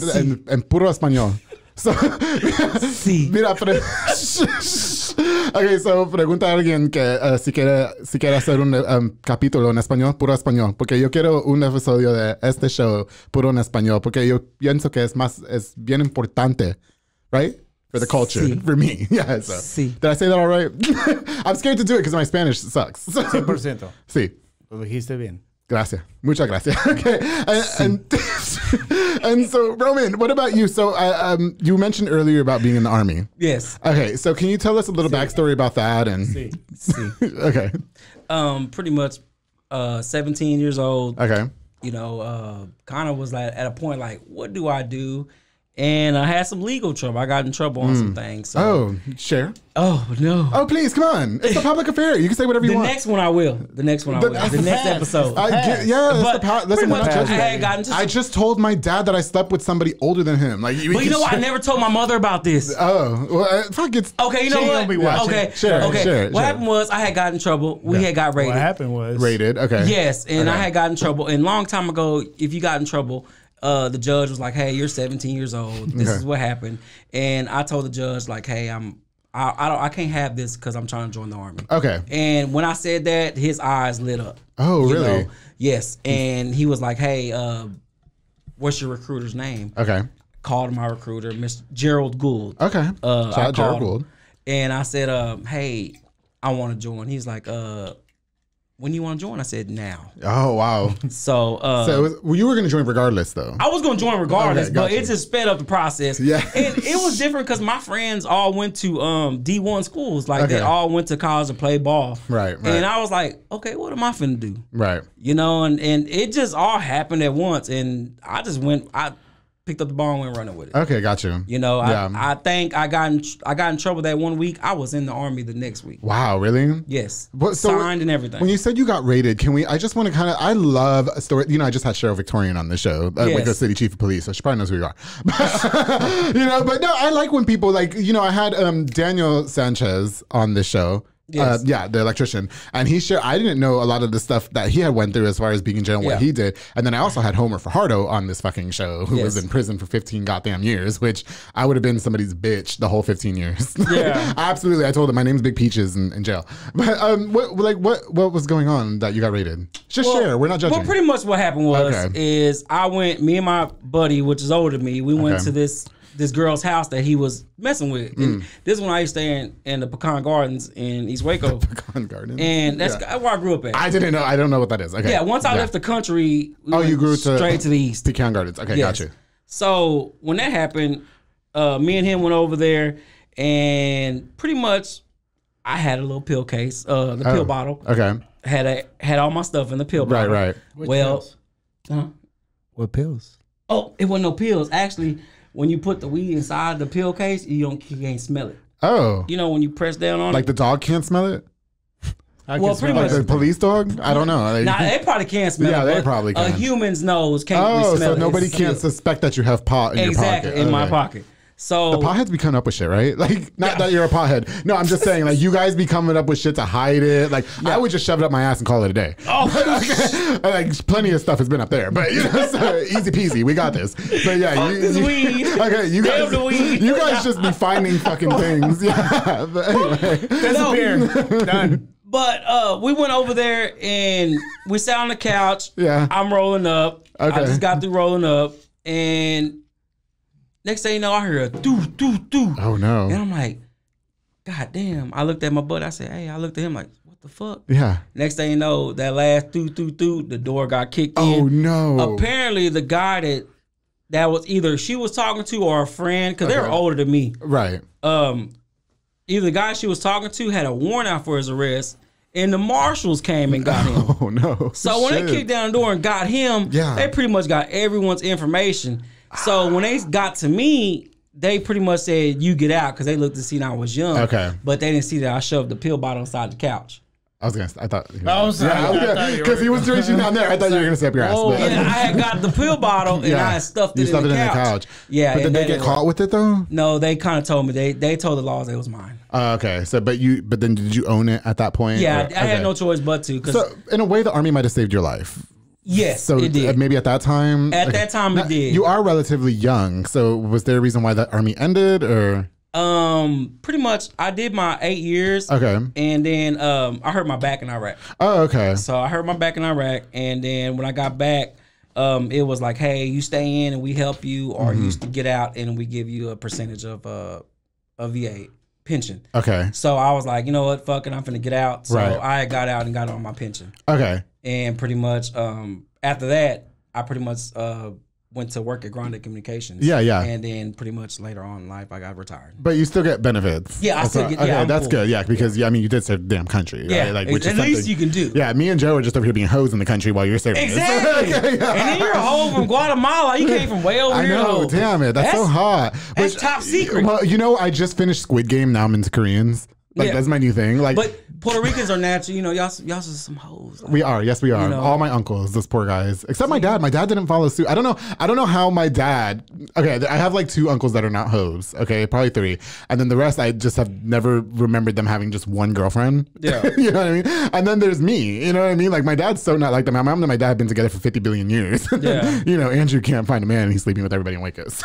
Speaker 1: en puro español. So,
Speaker 2: sí.
Speaker 1: Mira, okay, so pregunta a alguien que si quiere hacer un capítulo en español, puro español, porque yo quiero un episodio de este show puro en español, porque yo pienso que es bien importante, right? for the culture, for me. Yeah. So. Did I say that all right? I'm scared to do it because my Spanish sucks.
Speaker 3: 100%.
Speaker 1: Sí.
Speaker 3: Lo dijiste bien.
Speaker 1: Gracias. Muchas gracias. Okay. And so, Roman, what about you? So, you mentioned earlier about being in the Army.
Speaker 2: Yes.
Speaker 1: Okay. So, can you tell us a little backstory about that? And okay.
Speaker 2: Pretty much 17 years old.
Speaker 1: Okay.
Speaker 2: You know, kind of was like at a point like, what do I do? And I had some legal trouble. I got in trouble on some things. So.
Speaker 1: Oh, share.
Speaker 2: Oh, no.
Speaker 1: Oh, please, come on. It's a public affair. You can say whatever you want.
Speaker 2: The next one I will. The next episode.
Speaker 1: I just told my dad that I slept with somebody older than him. Like,
Speaker 2: but you know what? I never told my mother about this.
Speaker 1: Oh, well, fuck it.
Speaker 2: Okay, you know what?
Speaker 1: Okay, sure.
Speaker 2: What happened was I had got in trouble. We had got raided.
Speaker 3: What happened was
Speaker 1: raided. Okay.
Speaker 2: Yes, and I had got in trouble. And a long time ago, if you got in trouble, the judge was like, "Hey, you're 17 years old. This is what happened." And I told the judge, like, "Hey, I can't have this because I'm trying to join the Army."
Speaker 1: Okay.
Speaker 2: And when I said that, his eyes lit up.
Speaker 1: Oh, really?
Speaker 2: Yes. And he was like, "Hey, what's your recruiter's name?"
Speaker 1: Okay.
Speaker 2: Called my recruiter, Mr. Gerald Gould.
Speaker 1: Okay. Shout out Gerald Gould.
Speaker 2: And I said, "Hey, I want to join." He's like, when you want to join? I said, now.
Speaker 1: Oh, wow.
Speaker 2: So
Speaker 1: you were going to join regardless, though.
Speaker 2: I was going to join regardless,
Speaker 1: okay,
Speaker 2: but it just sped up the process.
Speaker 1: Yeah.
Speaker 2: And it was different because my friends all went to D1 schools. Like, they all went to college to play ball.
Speaker 1: Right.
Speaker 2: And I was like, okay, what am I finna do?
Speaker 1: Right.
Speaker 2: You know, and it just all happened at once. And I just picked up the ball and went running with it.
Speaker 1: Okay, got you.
Speaker 2: You know, I think I got in trouble that one week. I was in the Army the next week.
Speaker 1: Wow, really?
Speaker 2: Yes. Signed and everything.
Speaker 1: When you said you got raided, I just want to I love a story. You know, I just had Cheryl Victorian on the show, Waco City Chief of Police, so she probably knows who you are. You know, but no, I like when people like, you know, I had Daniel Sanchez on the show. Yes. The electrician. And he shared, I didn't know a lot of the stuff that he had went through as far as being in jail and what he did. And then I also had Homer Fajardo on this fucking show who was in prison for 15 goddamn years, which I would have been somebody's bitch the whole 15 years. Yeah. Absolutely. I told him my name's Big Peaches in jail. But what was going on that you got raided? Just share. We're not judging.
Speaker 2: Well, pretty much what happened was me and my buddy, which is older than me, we went to this girl's house that he was messing with. And this is when I used to stay in the Pecan Gardens in East Waco.
Speaker 1: Pecan Gardens?
Speaker 2: And that's where I grew up at.
Speaker 1: I didn't know. I don't know what that is. Okay.
Speaker 2: Yeah, once I left the country,
Speaker 1: you grew
Speaker 2: straight to the east.
Speaker 1: Pecan Gardens. Okay, got you.
Speaker 2: So when that happened, me and him went over there, and pretty much I had a little pill case, the pill bottle.
Speaker 1: Okay.
Speaker 2: Had all my stuff in the pill bottle.
Speaker 1: Right.
Speaker 3: Pills? What pills?
Speaker 2: Oh, it wasn't no pills. Actually, when you put the weed inside the pill case, you can't smell it.
Speaker 1: Oh.
Speaker 2: You know when you press down on it?
Speaker 1: Like the dog can't smell it?
Speaker 2: Well, pretty much.
Speaker 1: Like the police dog? I don't know.
Speaker 2: Nah, they probably can't smell it.
Speaker 1: Yeah, they probably can.
Speaker 2: A human's nose can't really smell it.
Speaker 1: Oh, so nobody can't suspect that you have pot in your pocket.
Speaker 2: Exactly, in my pocket. So
Speaker 1: the potheads be coming up with shit, right? Like, not that you're a pothead. No, I'm just saying, like, you guys be coming up with shit to hide it. Like, I would just shove it up my ass and call it a day.
Speaker 2: Oh,
Speaker 1: like, plenty of stuff has been up there, but you know, so easy peasy, we got this. But yeah,
Speaker 2: weed.
Speaker 1: Okay, you guys just be finding fucking things. Yeah, but anyway,
Speaker 3: disappear. Done.
Speaker 2: But we went over there and we sat on the couch.
Speaker 1: Yeah,
Speaker 2: I'm rolling up.
Speaker 1: Okay.
Speaker 2: I just got through rolling up, and next thing you know, I hear a doo doo doo.
Speaker 1: Oh no!
Speaker 2: And I'm like, God damn! I looked at my buddy. I said, Hey, I looked at him like, what the fuck?
Speaker 1: Yeah.
Speaker 2: Next thing you know, that last doo doo doo, the door got kicked in.
Speaker 1: Oh no!
Speaker 2: Apparently, the guy that was either she was talking to or a friend, because they were older than me.
Speaker 1: Right.
Speaker 2: Either the guy she was talking to had a warrant out for his arrest, and the marshals came and got him.
Speaker 1: Oh no!
Speaker 2: So when they kicked down the door and got him, they pretty much got everyone's information. So when they got to me, they pretty much said, you get out, because they looked to see that I was young.
Speaker 1: Okay.
Speaker 2: But they didn't see that I shoved the pill bottle inside the couch.
Speaker 1: I thought.
Speaker 3: Because
Speaker 1: he was reaching down there. I thought you were going to say up your ass.
Speaker 2: Oh, yeah, I had got the pill bottle and I had stuffed it in the couch.
Speaker 1: Yeah. But did they get caught with it though?
Speaker 2: No, they kind of told me. They told the laws it was mine.
Speaker 1: Okay. So, but then did you own it at that point?
Speaker 2: Yeah, I had no choice but to.
Speaker 1: So in a way, the Army might have saved your life.
Speaker 2: Yes,
Speaker 1: so
Speaker 2: it did.
Speaker 1: Maybe at that time?
Speaker 2: At that time, it did.
Speaker 1: You are relatively young, so was there a reason why that Army ended, or?
Speaker 2: Pretty much, I did my 8 years.
Speaker 1: Okay.
Speaker 2: And then I hurt my back in Iraq.
Speaker 1: Oh, okay.
Speaker 2: So I hurt my back in Iraq, and then when I got back, it was like, hey, you stay in and we help you, or you used to get out and we give you a percentage of a VA pension.
Speaker 1: Okay.
Speaker 2: So I was like, you know what, fuck it, I'm finna get out. So
Speaker 1: Right.
Speaker 2: I got out and got on my pension.
Speaker 1: Okay.
Speaker 2: And pretty much after that, I pretty much went to work at Guajardo Communications.
Speaker 1: Yeah, yeah.
Speaker 2: And then pretty much later on in life, I got retired.
Speaker 1: But you still get benefits.
Speaker 2: Yeah, I still get.
Speaker 1: Okay,
Speaker 2: Yeah, I'm
Speaker 1: that's
Speaker 2: cool.
Speaker 1: good. Yeah, because I mean, you did serve the damn country.
Speaker 2: Yeah,
Speaker 1: right? Like,
Speaker 2: at
Speaker 1: which is
Speaker 2: least
Speaker 1: something-
Speaker 2: you can do.
Speaker 1: Yeah, me and Joe are just over here being hoes in the country while you're serving.
Speaker 2: Exactly.
Speaker 1: Okay, yeah.
Speaker 2: And then you're a hoe from Guatemala. You came from way over
Speaker 1: I
Speaker 2: here.
Speaker 1: know,
Speaker 2: though.
Speaker 1: damn it, that's so hot.
Speaker 2: That's top secret.
Speaker 1: Well, you know, I just finished Squid Game. Now I'm into Koreans. Like
Speaker 2: Yeah.
Speaker 1: that's my new thing. Like,
Speaker 2: But Puerto Ricans are natural. You know, y'all some hoes. Like,
Speaker 1: we are. Yes, we are.
Speaker 2: You know.
Speaker 1: All my uncles, those poor guys, except my dad. My dad didn't follow suit. I don't know how my dad. Okay, I have like 2 uncles that are not hoes. Okay, probably 3, and then the rest I just have never remembered them having just one girlfriend.
Speaker 2: Yeah.
Speaker 1: You know what I mean? And then there's me. You know what I mean? Like my dad's so not like that. My mom and my dad have been together for 50 billion years.
Speaker 2: Yeah.
Speaker 1: You know, Andrew can't find a man and he's sleeping with everybody in Waicos.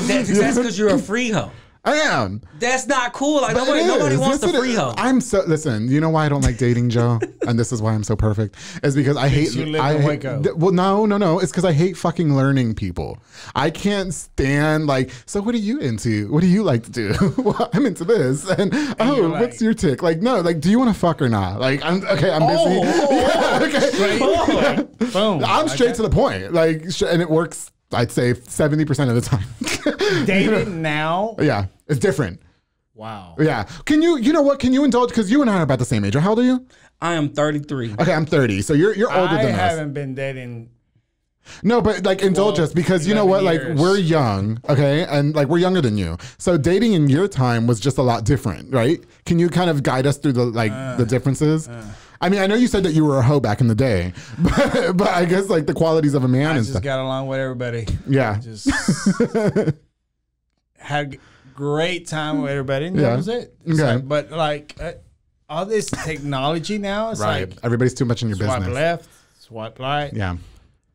Speaker 2: That's because you're a free hoe.
Speaker 1: I am.
Speaker 2: That's not cool. Like
Speaker 1: But
Speaker 2: nobody
Speaker 1: it
Speaker 2: wants
Speaker 1: is.
Speaker 2: a free hoe.
Speaker 1: I'm so listen. You know why I don't like dating, Joe? And this is why I'm so perfect. Is because I hate.
Speaker 3: you live
Speaker 1: I
Speaker 3: in
Speaker 1: hate-
Speaker 3: Waco.
Speaker 1: Well, no. It's because I hate fucking learning people. I can't stand like. So what are you into? What do you like to do? Well, I'm into this. And
Speaker 3: you're like-
Speaker 1: what's your tick? Like no. Like do you want to fuck or not? Like I'm okay. I'm busy. Yeah, okay.
Speaker 3: Boom.
Speaker 1: I'm straight to the point. Like and it works. I'd say 70% of the time.
Speaker 3: Dating now.
Speaker 1: Yeah, it's different.
Speaker 3: Wow.
Speaker 1: Yeah. Can you know what? Can you indulge? Because you and I are about the same age. How old are you?
Speaker 2: I am 33.
Speaker 1: Okay, I'm 30. So you're older
Speaker 3: I
Speaker 1: than us.
Speaker 3: haven't been dating.
Speaker 1: No, but like indulge us because you know what?
Speaker 3: 11
Speaker 1: Like
Speaker 3: years.
Speaker 1: we're young, okay? And like we're younger than you. So dating in your time was just a lot different, right? Can you kind of guide us through the differences? I mean, I know you said that you were a hoe back in the day, but I guess like the qualities of a man
Speaker 3: I
Speaker 1: and
Speaker 3: just
Speaker 1: stuff.
Speaker 3: got along with everybody.
Speaker 1: Yeah.
Speaker 3: Just had a great time with everybody. And
Speaker 1: Yeah.
Speaker 3: that was it. It's
Speaker 1: Okay.
Speaker 3: like, but like all this technology now, it's
Speaker 1: Right.
Speaker 3: like
Speaker 1: Everybody's too much in your
Speaker 3: swipe
Speaker 1: business.
Speaker 3: left, swipe right.
Speaker 1: Yeah.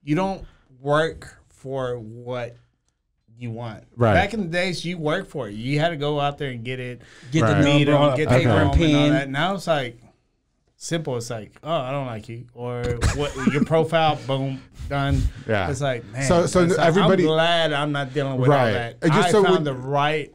Speaker 3: You don't work for what you want.
Speaker 1: Right.
Speaker 3: Back in the days, you worked for it. You had to go out there and get it,
Speaker 2: Get
Speaker 1: Right.
Speaker 2: the
Speaker 3: meet
Speaker 2: number on
Speaker 3: them,
Speaker 2: a
Speaker 3: get
Speaker 2: paper
Speaker 3: the
Speaker 2: and
Speaker 3: home and all
Speaker 2: pen.
Speaker 3: that. Now it's like simple. It's like, oh, I don't like you, or what your profile, boom, done.
Speaker 1: Yeah.
Speaker 3: It's like, man.
Speaker 1: So
Speaker 3: it's like,
Speaker 1: everybody-
Speaker 3: I'm glad I'm not dealing with all
Speaker 1: Right.
Speaker 3: that.
Speaker 1: And just
Speaker 3: I
Speaker 1: so
Speaker 3: found the right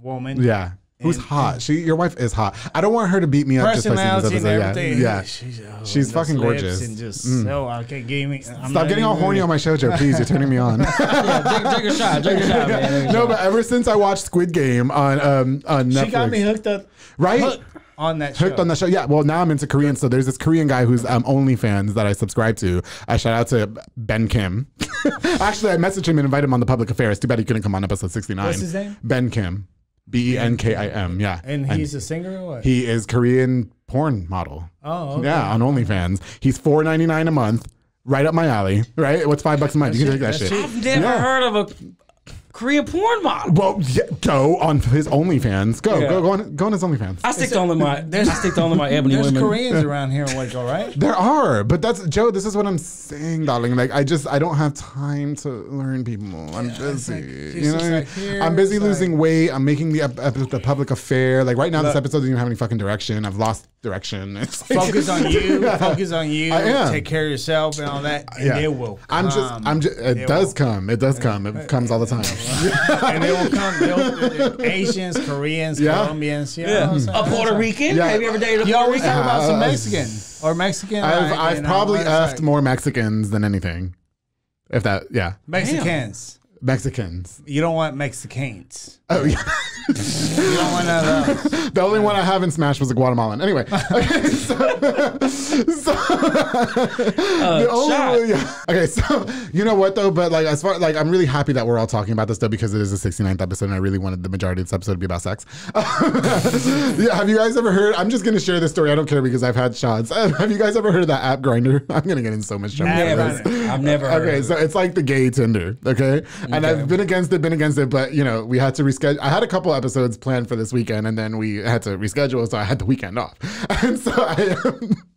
Speaker 3: woman.
Speaker 1: Yeah. Who's
Speaker 3: And-
Speaker 1: hot? Your wife is hot. I don't want her to beat me up just by seeing this
Speaker 3: Personality and
Speaker 1: episode.
Speaker 3: everything.
Speaker 1: Yeah.
Speaker 3: She's
Speaker 1: She's fucking
Speaker 3: lips
Speaker 1: gorgeous.
Speaker 3: And just I can't give me.
Speaker 1: Stop getting all horny on my show, Joe. Please, you're turning me on.
Speaker 2: Yeah, drink a shot. Drink a shot, man.
Speaker 1: No, but ever since I watched Squid Game on Netflix,
Speaker 3: She got me hooked up.
Speaker 1: right?
Speaker 3: Hooked on that show.
Speaker 1: Hooked on the show. Yeah. Well, now I'm into Korean. So there's this Korean guy who's OnlyFans that I subscribe to. I shout out to Ben Kim. Actually, I messaged him and invited him on the public affairs. Too bad he couldn't come on episode 69.
Speaker 3: What's his name?
Speaker 1: Ben Kim. BenKim. Yeah.
Speaker 3: And he's a singer or what?
Speaker 1: He is Korean porn model.
Speaker 3: Oh, okay.
Speaker 1: Yeah, on OnlyFans. He's $4.99 a month. Right up my alley. Right? What's $5 a month? You can take that
Speaker 3: That's
Speaker 1: shit.
Speaker 3: cheap.
Speaker 2: I've never heard of a Korean porn model.
Speaker 1: Well, yeah, go on his OnlyFans. Go
Speaker 2: Yeah.
Speaker 1: go on his OnlyFans.
Speaker 2: I stick to only my ebony
Speaker 3: There's
Speaker 2: women.
Speaker 3: Koreans around here in Waco, right?
Speaker 1: There are, but that's Joe. This is what I'm saying, darling. Like I don't have time to learn people. I'm busy.
Speaker 3: it's
Speaker 1: You know,
Speaker 3: just
Speaker 1: what I mean?
Speaker 3: like here,
Speaker 1: I'm busy
Speaker 3: it's
Speaker 1: losing weight. I'm making the public affair. Like right now, this
Speaker 3: Look.
Speaker 1: episode doesn't even have any fucking direction. I've lost direction. It's like-
Speaker 3: Focus on you. Focus on you.
Speaker 1: I am.
Speaker 3: Take care of yourself and all that. And
Speaker 1: Yeah.
Speaker 3: it will.
Speaker 1: I'm
Speaker 3: come.
Speaker 1: just. It does come. It does come. It comes all the time.
Speaker 3: And it will come. They'll, Asians, Koreans,
Speaker 1: Yeah.
Speaker 3: Colombians. You know
Speaker 2: Yeah.
Speaker 3: what I'm saying?
Speaker 2: A Puerto Rican?
Speaker 1: Yeah.
Speaker 2: Have you ever dated a
Speaker 3: You
Speaker 2: Puerto
Speaker 3: always
Speaker 2: Rican?
Speaker 3: talk about some
Speaker 1: Uh,
Speaker 3: Mexican or Mexican.
Speaker 1: I've probably effed
Speaker 3: effed
Speaker 1: more Mexicans than anything. If that, yeah,
Speaker 3: Mexicans.
Speaker 1: Mexicans.
Speaker 3: You don't want Mexicans.
Speaker 1: Oh yeah.
Speaker 3: You don't want none of those.
Speaker 1: The only one I haven't smashed was a Guatemalan. Anyway, okay, the only
Speaker 2: shot.
Speaker 1: one- yeah. Okay, so you know what though, but like as far like I'm really happy that we're all talking about this though because it is the 69th episode and I really wanted the majority of this episode to be about sex. Yeah, have you guys ever heard? I'm just gonna share this story. I don't care because I've had shots. Have you guys ever heard of that app Grinder? I'm gonna get in so much trouble. for
Speaker 3: Never.
Speaker 1: this.
Speaker 2: I've never heard
Speaker 1: Okay,
Speaker 2: of
Speaker 1: so it's like the gay Tinder, okay? And I've been against it, but you know, we had to reschedule. I had a couple episodes planned for this weekend and then we had to reschedule, so I had the weekend off. And so I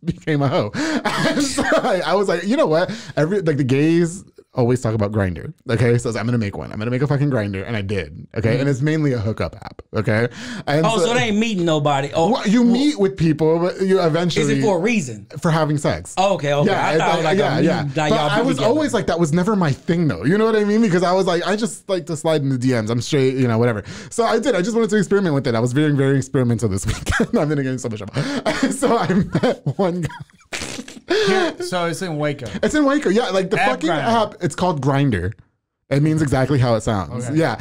Speaker 1: became a hoe. And so I was like, you know what? The gays always talk about Grindr. Okay, so I was like, I'm gonna make one. I'm gonna make a fucking Grindr, and I did. Okay, and it's mainly a hookup app. Okay, and
Speaker 2: so they ain't meeting nobody.
Speaker 1: Well, you meet with people, but you eventually.
Speaker 2: Is it for a reason?
Speaker 1: For having sex.
Speaker 2: Oh, okay.
Speaker 1: Yeah,
Speaker 2: I thought it was like
Speaker 1: But I was always like, that was never my thing, though. You know what I mean? Because I was like, I just like to slide in the DMs. I'm straight, you know, whatever. So I did. I just wanted to experiment with it. I was very, very experimental this weekend. I'm gonna get in so much trouble. So I met one guy.
Speaker 3: So it's in Waco.
Speaker 1: It's in Waco, yeah. Like the fucking app, it's called Grindr. It means exactly how it sounds. Okay. Yeah.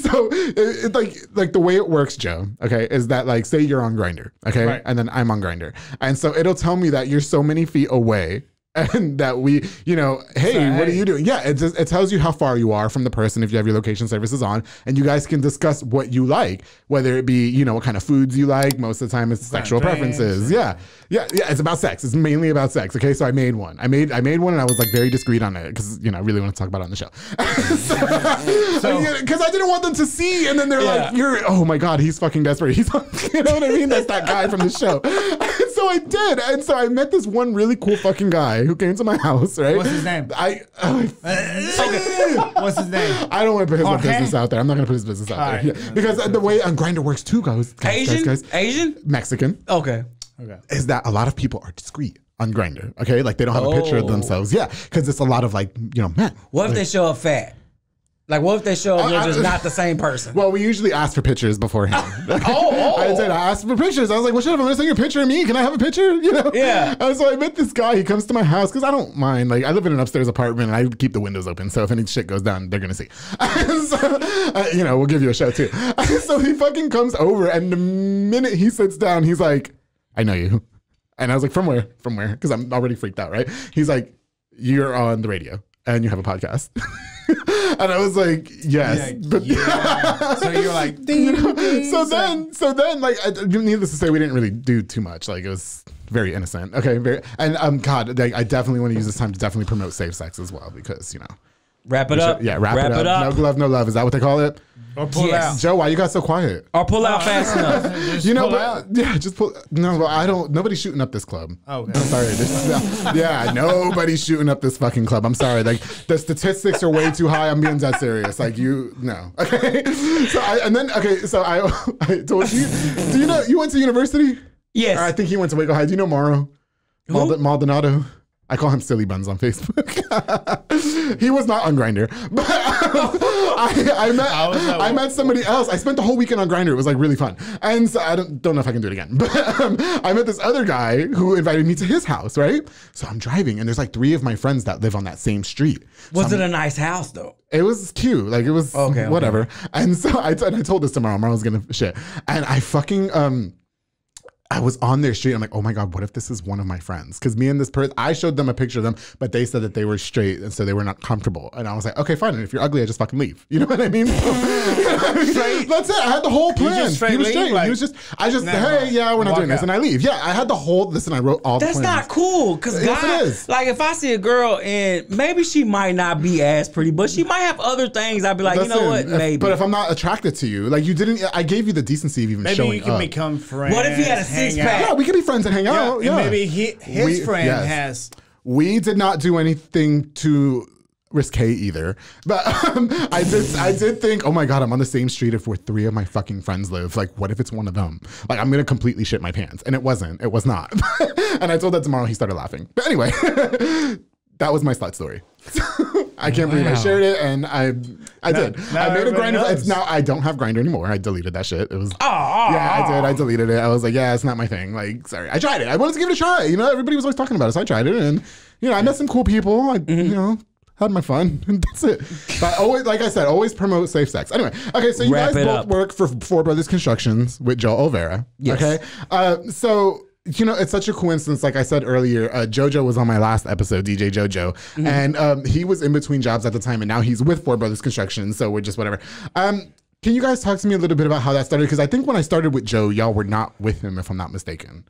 Speaker 1: So it like the way it works, Joe, okay, is that like, say you're on Grindr, okay? Right. And then I'm on Grindr. And so it'll tell me that you're so many feet away and that we, you know, hey, what are you doing? Yeah, it tells you how far you are from the person if you have your location services on, and you guys can discuss what you like, whether it be, you know, what kind of foods you like. Most of the time it's sexual preferences. Yeah, it's about sex. It's mainly about sex. Okay, so I made one. I made one, and I was like very discreet on it because, you know, I really want to talk about it on the show. Because I didn't want them to see, and then they're like, oh my God, he's fucking desperate. He's, you know what I mean? That's that guy from the show. And so I did, and so I met this one really cool fucking guy who came to my house, right?
Speaker 3: What's his name? What's his name?
Speaker 1: I don't want to put his business out there. I'm not going to put his business out there. Yeah. Because the way on Grindr works too, guys.
Speaker 2: Asian?
Speaker 1: Mexican.
Speaker 2: Okay.
Speaker 1: Is that a lot of people are discreet on Grindr, okay? Like they don't have a picture of themselves. Yeah, because it's a lot of like, you know, men.
Speaker 2: What if they show up fat? Like, what if they show up, they're just not the same person?
Speaker 1: Well, we usually ask for pictures beforehand. I asked for pictures. I was like, well, shit, if I'm going to send you a picture of me, can I have a picture? You know? Yeah. And so I met this guy. He comes to my house because I don't mind. Like, I live in an upstairs apartment and I keep the windows open. So if any shit goes down, they're going to see. So, you know, we'll give you a show too. So he fucking comes over, and the minute he sits down, he's like, I know you. And I was like, from where? From where? Because I'm already freaked out, right? He's like, you're on the radio and you have a podcast. And I was like, yes.
Speaker 3: So you're like,
Speaker 1: so then, like, needless to say, we didn't really do too much. Like, it was very innocent. Okay. God, like, I definitely want to use this time to definitely promote safe sex as well, because, you know.
Speaker 2: Wrap it up.
Speaker 1: Wrap it up. No glove, no love. Is that what they call it?
Speaker 3: Or pull out.
Speaker 1: Joe, why you got so quiet?
Speaker 2: Or pull out fast enough.
Speaker 1: You know, just pull. No, well, I don't. Nobody's shooting up this club.
Speaker 3: Oh, okay.
Speaker 1: I'm sorry. Nobody's shooting up this fucking club. I'm sorry. Like, the statistics are way too high. I'm being dead serious. Like, no. Okay. So I told you. Do you know you went to university?
Speaker 2: Yes.
Speaker 1: Or I think he went to Waco High. Do you know Morrow? Maldonado? I call him Silly Buns on Facebook. He was not on Grindr, but I met somebody else. I spent the whole weekend on Grindr. It was like really fun, and so I don't know if I can do it again. But I met this other guy who invited me to his house. Right, so I'm driving, and there's like 3 of my friends that live on that same street.
Speaker 2: Was it a nice house though?
Speaker 1: It was cute. Like, it was whatever. Okay. And so I told this to Mara. Mara was gonna shit, and I fucking I was on their street. I'm like, oh my God, what if this is one of my friends? Because me and this person, I showed them a picture of them, but they said that they were straight, and so they were not comfortable. And I was like, okay, fine. And if you're ugly, I just fucking leave. You know what I mean? That's it. I had the whole plan. He was straight. Like, he was just, hey, yeah, we're not doing this. And I leave. Yeah, I had the whole, listen, I wrote all the plans.
Speaker 2: That's not cool. Because guys, like, if I see a girl and maybe she might not be as pretty, but she might have other things, I'd be like, you know what, maybe.
Speaker 1: But if I'm not attracted to you, like, you didn't, I gave you the decency of even showing up.
Speaker 3: Maybe you can become friends.
Speaker 2: What if he had a six-pack?
Speaker 1: Yeah, we could be friends and hang out.
Speaker 3: Yeah. And maybe his friend has.
Speaker 1: We did not do anything too risque either, but I did think, oh my God, I'm on the same street if where 3 of my fucking friends live. Like, what if it's one of them? Like, I'm gonna completely shit my pants. And it wasn't. It was not. And I told that tomorrow. He started laughing. But anyway, that was my slut story. I can't believe I shared it, and I did. I made a Grindr. It's now I don't have Grindr anymore. I deleted that shit. It was I did. I deleted it. I was like, yeah, it's not my thing. Like, sorry. I tried it. I wanted to give it a try. You know, everybody was always talking about it, so I tried it, and you know, I met some cool people. I you know, had my fun, and that's it. But always, like I said, always promote safe sex. Anyway, okay, so you guys both work for Four Brothers Constructions with Joe Olvera.
Speaker 2: Yes.
Speaker 1: Okay, so. You know, it's such a coincidence. Like I said earlier, JoJo was on my last episode, DJ JoJo, and he was in between jobs at the time, and now he's with Four Brothers Construction, so we're just whatever. Can you guys talk to me a little bit about how that started? Because I think when I started with Joe, y'all were not with him, if I'm not mistaken.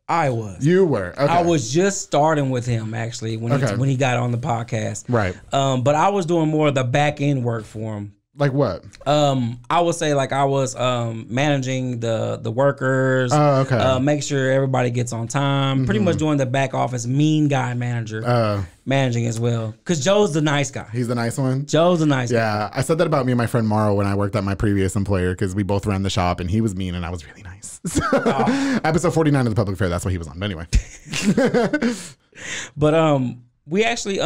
Speaker 2: I was.
Speaker 1: You were. Okay.
Speaker 2: I was just starting with him, actually, when he got on the podcast.
Speaker 1: Right.
Speaker 2: But I was doing more of the back end work for him
Speaker 1: Like what?
Speaker 2: I would say like I was managing the workers.
Speaker 1: Oh, okay.
Speaker 2: Make sure everybody gets on time. Pretty much doing the back office mean guy manager. Managing as well. Because Joe's the nice guy.
Speaker 1: He's the nice one?
Speaker 2: Joe's the nice guy.
Speaker 1: Yeah. I said that about me and my friend Maro when I worked at my previous employer because we both ran the shop and he was mean and I was really nice. Episode 49 of the Public Affair, that's what he was on. But anyway.
Speaker 2: But we actually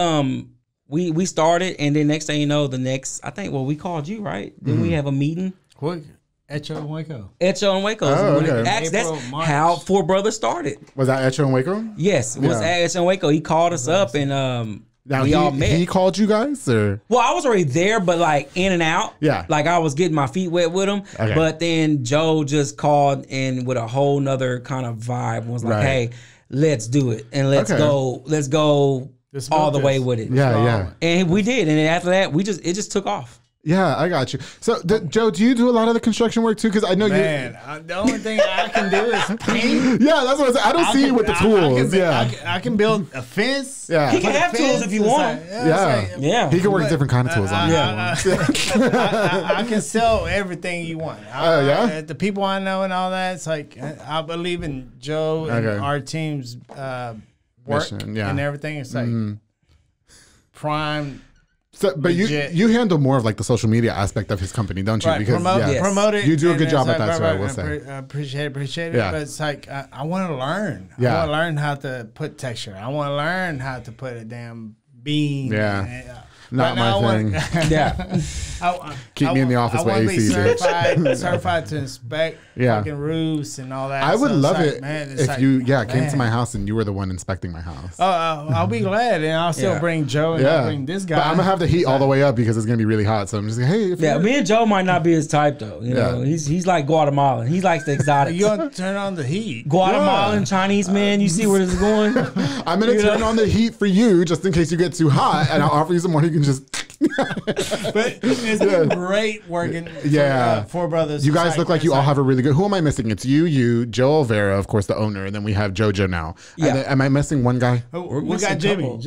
Speaker 2: we started, and then next thing you know, we called you, right? Then we have a meeting.
Speaker 3: What? Echo and Waco.
Speaker 2: Echo and Waco.
Speaker 1: Oh, okay.
Speaker 2: That's how Four Brothers started.
Speaker 1: Was that Echo and Waco?
Speaker 2: Yes, it was Echo and Waco. He called us up, and
Speaker 1: now
Speaker 2: we all met.
Speaker 1: He called you guys, or?
Speaker 2: Well, I was already there, but like in and out.
Speaker 1: Yeah.
Speaker 2: Like I was getting my feet wet with him.
Speaker 1: Okay.
Speaker 2: But then Joe just called in with a whole nother kind of vibe. Was like, hey, let's do it, and let's go all the way with it.
Speaker 1: Yeah.
Speaker 2: And we did, and then after that, it just took off.
Speaker 1: Yeah, I got you. So, Joe, do you do a lot of the construction work too? Because I know
Speaker 3: the only thing I can do is paint.
Speaker 1: Yeah, that's what I said. I don't see you with the tools.
Speaker 3: I can build a fence.
Speaker 1: Yeah,
Speaker 2: he can have tools if you want.
Speaker 1: Yeah. He can work different kind of tools on
Speaker 3: I can sell everything you want.
Speaker 1: Yeah.
Speaker 3: The people I know and all that. It's like I believe in Joe and our team's work and everything. It's like prime.
Speaker 1: So, but you handle more of like the social media aspect of his company, don't you?
Speaker 3: Right,
Speaker 1: because
Speaker 3: promote it.
Speaker 1: You do a good job at that,
Speaker 3: so
Speaker 1: I will say.
Speaker 3: I appreciate it.
Speaker 1: Yeah.
Speaker 3: But it's like I want to learn.
Speaker 1: Yeah.
Speaker 3: I want to learn how to put texture. I want to learn how to put a damn beam.
Speaker 1: Yeah. Not my thing. Keep me in the office with AC.
Speaker 3: Certified to inspect fucking roofs and all that.
Speaker 1: I would love
Speaker 3: like,
Speaker 1: it
Speaker 3: man,
Speaker 1: if you came to my house and you were the one inspecting my house.
Speaker 3: I'll be glad, and I'll still bring Joe and I'll bring this guy.
Speaker 1: But I'm gonna have the heat all the way up because it's gonna be really hot. So I'm just like, hey.
Speaker 2: Me and Joe might not be his type though. You know, he's like Guatemalan. He likes the exotic.
Speaker 3: You gonna turn on the heat?
Speaker 2: Guatemalan Chinese man. You see where this is going?
Speaker 1: I'm gonna turn on the heat for you just in case you get too hot, and I'll offer you some more. You can just.
Speaker 3: But it's been great working for Four Brothers.
Speaker 1: You guys look like you all have a really good. Who am I missing? It's you, Joe Olvera, of course, the owner, and then we have JoJo now. Yeah. Am I missing one guy?
Speaker 3: We got Jimmy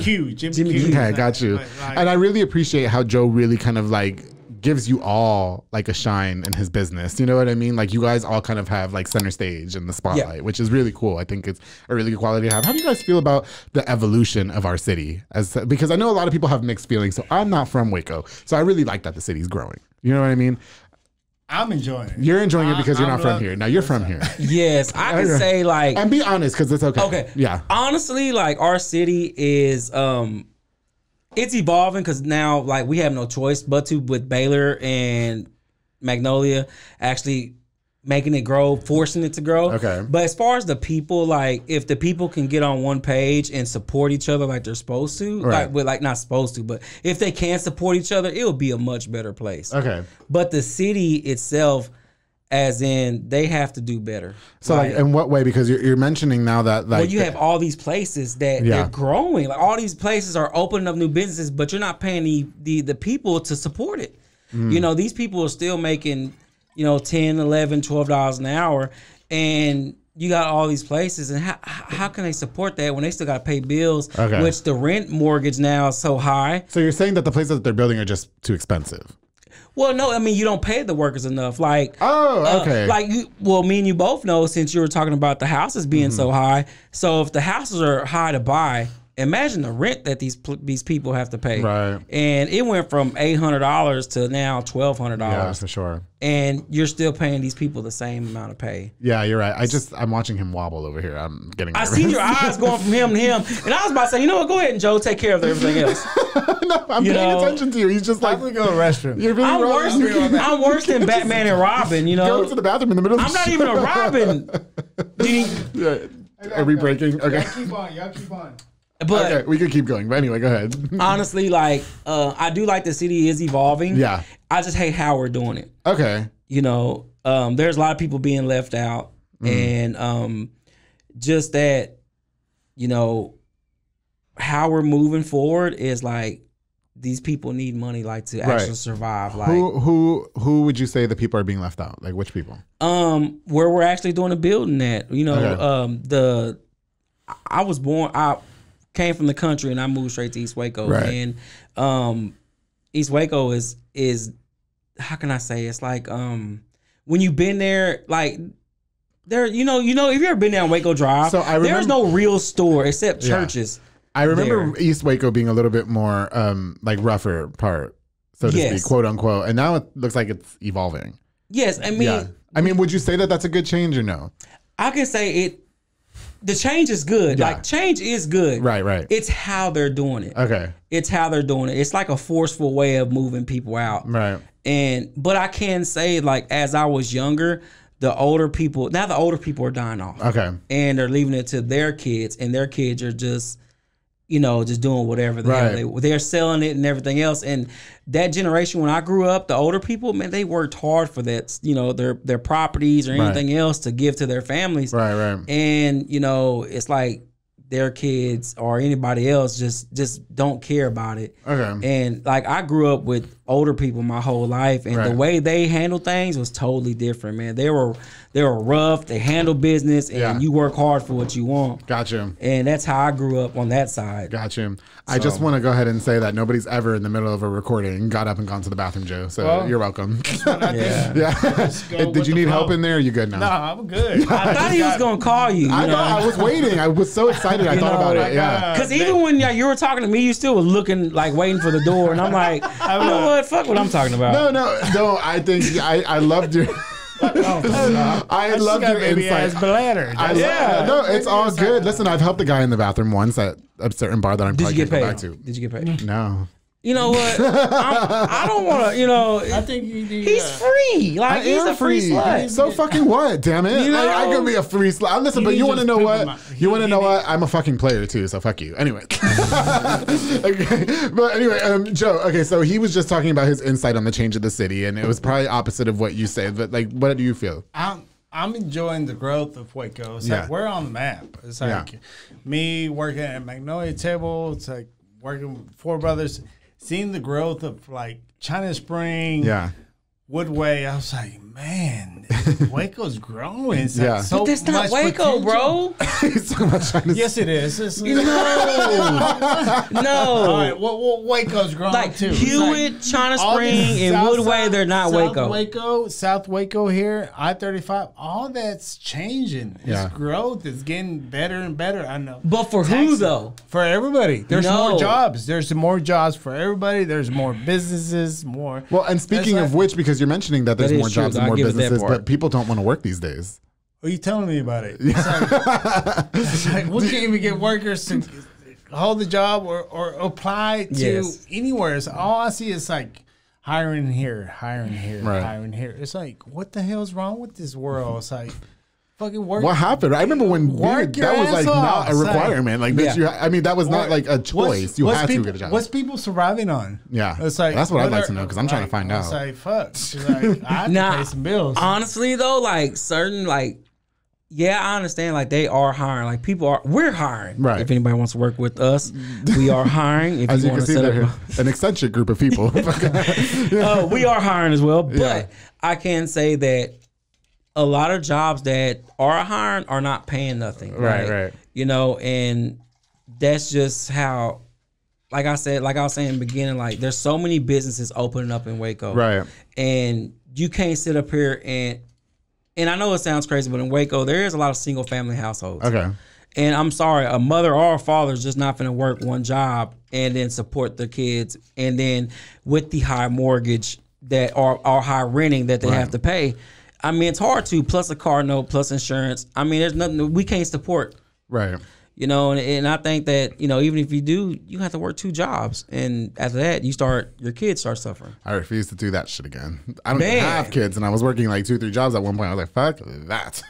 Speaker 3: Q.
Speaker 1: Okay, got you. And I really appreciate how Joe really kind of like gives you all like a shine in his business. You know what I mean? Like you guys all kind of have like center stage in the spotlight, which is really cool. I think it's a really good quality to have. How do you guys feel about the evolution of our city? Because I know a lot of people have mixed feelings. So I'm not from Waco. So I really like that the city's growing. You know what I mean?
Speaker 3: I'm enjoying it.
Speaker 1: You're enjoying it because you're not from here. Now you're from here.
Speaker 2: Yes, I can say like.
Speaker 1: And be honest because it's okay.
Speaker 2: Okay.
Speaker 1: Yeah.
Speaker 2: Honestly, like our city is it's evolving because now like we have no choice but to with Baylor and Magnolia actually making it grow, forcing it to grow.
Speaker 1: Okay.
Speaker 2: But as far as the people, like if the people can get on one page and support each other like they're supposed to, like not supposed to, but if they can support each other, it'll be a much better place.
Speaker 1: Okay.
Speaker 2: But the city itself, as in they have to do better.
Speaker 1: So like in what way? Because you're mentioning now that like
Speaker 2: you have all these places that they're growing. Like all these places are opening up new businesses, but you're not paying the people to support it. You know, these people are still making, you know, $10, $11, $12 an hour, and you got all these places, and how can they support that when they still got to pay bills, which the rent mortgage now is so high.
Speaker 1: So you're saying that the places that they're building are just too expensive.
Speaker 2: Well, no, I mean, you don't pay the workers enough. Like,
Speaker 1: okay.
Speaker 2: Me and you both know, since you were talking about the houses being so high. So if the houses are high to buy, imagine the rent that these people have to pay.
Speaker 1: Right.
Speaker 2: And it went from $800 to now $1,200.
Speaker 1: Yeah, for sure.
Speaker 2: And you're still paying these people the same amount of pay.
Speaker 1: Yeah, you're right. I'm watching him wobble over here. I'm getting nervous.
Speaker 2: I see your eyes going from him to him. And I was about to say, you know what, go ahead and Joe, take care of everything else.
Speaker 1: No, I'm paying attention to you. He's just like,
Speaker 3: we go to the restroom.
Speaker 1: You're really
Speaker 2: I'm worse than Batman and Robin, you know.
Speaker 1: Go to the bathroom in the middle of the
Speaker 2: I'm not even a Robin.
Speaker 1: Are we breaking? Okay.
Speaker 3: Y'all keep on.
Speaker 2: But
Speaker 1: okay, we can keep going. But anyway, go ahead.
Speaker 2: Honestly, like I do like the city is evolving.
Speaker 1: Yeah.
Speaker 2: I just hate how we're doing it.
Speaker 1: Okay.
Speaker 2: You know, there's a lot of people being left out, and just that, you know, how we're moving forward is like these people need money, like to actually survive. Like
Speaker 1: who would you say the people are being left out? Like which people?
Speaker 2: Where we're actually doing a building at. You know, I came from the country and I moved straight to East Waco, and East Waco is how can I say? It's like when you've been there, like there, if you ever been down Waco Drive, so there's no real store except churches.
Speaker 1: I remember East Waco being a little bit more like rougher part, so to speak, quote unquote. And now it looks like it's evolving.
Speaker 2: Yes, I mean,
Speaker 1: would you say that that's a good change or no?
Speaker 2: I can say it. The change is good. Yeah. Like change is good.
Speaker 1: Right.
Speaker 2: It's how they're doing it.
Speaker 1: Okay.
Speaker 2: It's how they're doing it. It's like a forceful way of moving people out.
Speaker 1: Right.
Speaker 2: But I can say, like, as I was younger, the older people are dying off.
Speaker 1: Okay.
Speaker 2: And they're leaving it to their kids, and their kids are just doing whatever they're selling it and everything else. And that generation, when I grew up, the older people, man, they worked hard for that, their properties or anything else to give to their families.
Speaker 1: Right.
Speaker 2: And, it's like their kids or anybody else just don't care about it.
Speaker 1: Okay.
Speaker 2: And like I grew up with older people my whole life, and the way they handle things was totally different, man. They were rough, they handle business, and you work hard for what you want.
Speaker 1: Gotcha.
Speaker 2: And that's how I grew up on that side.
Speaker 1: Gotcha. I just want to go ahead and say that nobody's ever in the middle of a recording got up and gone to the bathroom, Joe. So you're welcome. Did you need help in there? Or are you good now?
Speaker 3: No, I'm good.
Speaker 2: I thought he was going to call you.
Speaker 1: I was waiting. I was so excited. I thought about it. Yeah.
Speaker 2: Because even when you were talking to me, you still was looking, like, waiting for the door. And I'm like, you know what? Fuck what I'm talking about.
Speaker 1: No. I think I loved your... I love your insight. No, it's all good. Listen, I've helped a guy in the bathroom once at a certain bar that I'm probably going to go back to.
Speaker 2: Did you get paid?
Speaker 1: No.
Speaker 2: You know what? I don't want to,
Speaker 3: I think you need,
Speaker 2: he's free. Like, he's a free slut.
Speaker 1: So fucking what? Damn it. I could be a free slut. Listen, but you want to know what? You want to know what? I'm a fucking player too, so fuck you. Anyway. Okay. But anyway, Joe, okay, so he was just talking about his insight on the change of the city, and it was probably opposite of what you said, but like, what do you feel?
Speaker 3: I'm enjoying the growth of Waco. It's like we're on the map. It's like me working at Magnolia Table. It's like working with Four Brothers. Seeing the growth of like China Spring, Midway, I was like, man, Waco's growing. It's like so
Speaker 2: but that's not Waco, bro.
Speaker 1: So much China.
Speaker 3: Yes, it is. It's
Speaker 2: no.
Speaker 3: All right, well, Waco's growing
Speaker 2: like
Speaker 3: too.
Speaker 2: Hewitt, China Spring, and Woodway, they're not Waco.
Speaker 3: South Waco here, I-35, all that's changing. Its growth is getting better and better. I know.
Speaker 2: But for who though?
Speaker 3: For everybody. There's more jobs. There's more jobs for everybody. There's more businesses, more.
Speaker 1: Well, and speaking of which, because you're mentioning that there's more jobs and more businesses, but people don't want to work these days.
Speaker 3: Are you telling me about it? It's like we can't even get workers to hold the job or apply to anywhere. So all I see is like hiring here, hiring here. It's like, what the hell's wrong with this world? It's like, fucking work.
Speaker 1: What happened? I remember when that was like not a requirement. Like, bitch, that was not like a choice. You had to get a job.
Speaker 3: What's people surviving on?
Speaker 1: Yeah,
Speaker 3: it's like
Speaker 1: that's what I'd like to know because I'm trying to find out.
Speaker 3: It's like fuck. Like, I have to pay some bills.
Speaker 2: Honestly, though, like certain like. Yeah, I understand. Like they are hiring. Like we're hiring.
Speaker 1: Right.
Speaker 2: If anybody wants to work with us, we are hiring. If
Speaker 1: as you can see, they're an eccentric group of people.
Speaker 2: We are hiring as well. But I can say that a lot of jobs that are hiring are not paying nothing.
Speaker 1: Right.
Speaker 2: You know, and that's just how. Like I was saying in the beginning, like there's so many businesses opening up in Waco.
Speaker 1: Right.
Speaker 2: And you can't sit up here and I know it sounds crazy, but in Waco, there is a lot of single family households.
Speaker 1: Okay.
Speaker 2: And I'm sorry, a mother or a father is just not going to work one job and then support their kids. And then with the high mortgage that or high renting that they have to pay. I mean, it's hard to, plus a car note, plus insurance. I mean, there's nothing, we can't support.
Speaker 1: Right.
Speaker 2: You know, and I think that, you know, even if you do, you have to work 2 jobs. And after that, your kids start suffering.
Speaker 1: I refuse to do that shit again. I don't even have kids, and I was working like 2-3 jobs at one point. I was like, fuck that.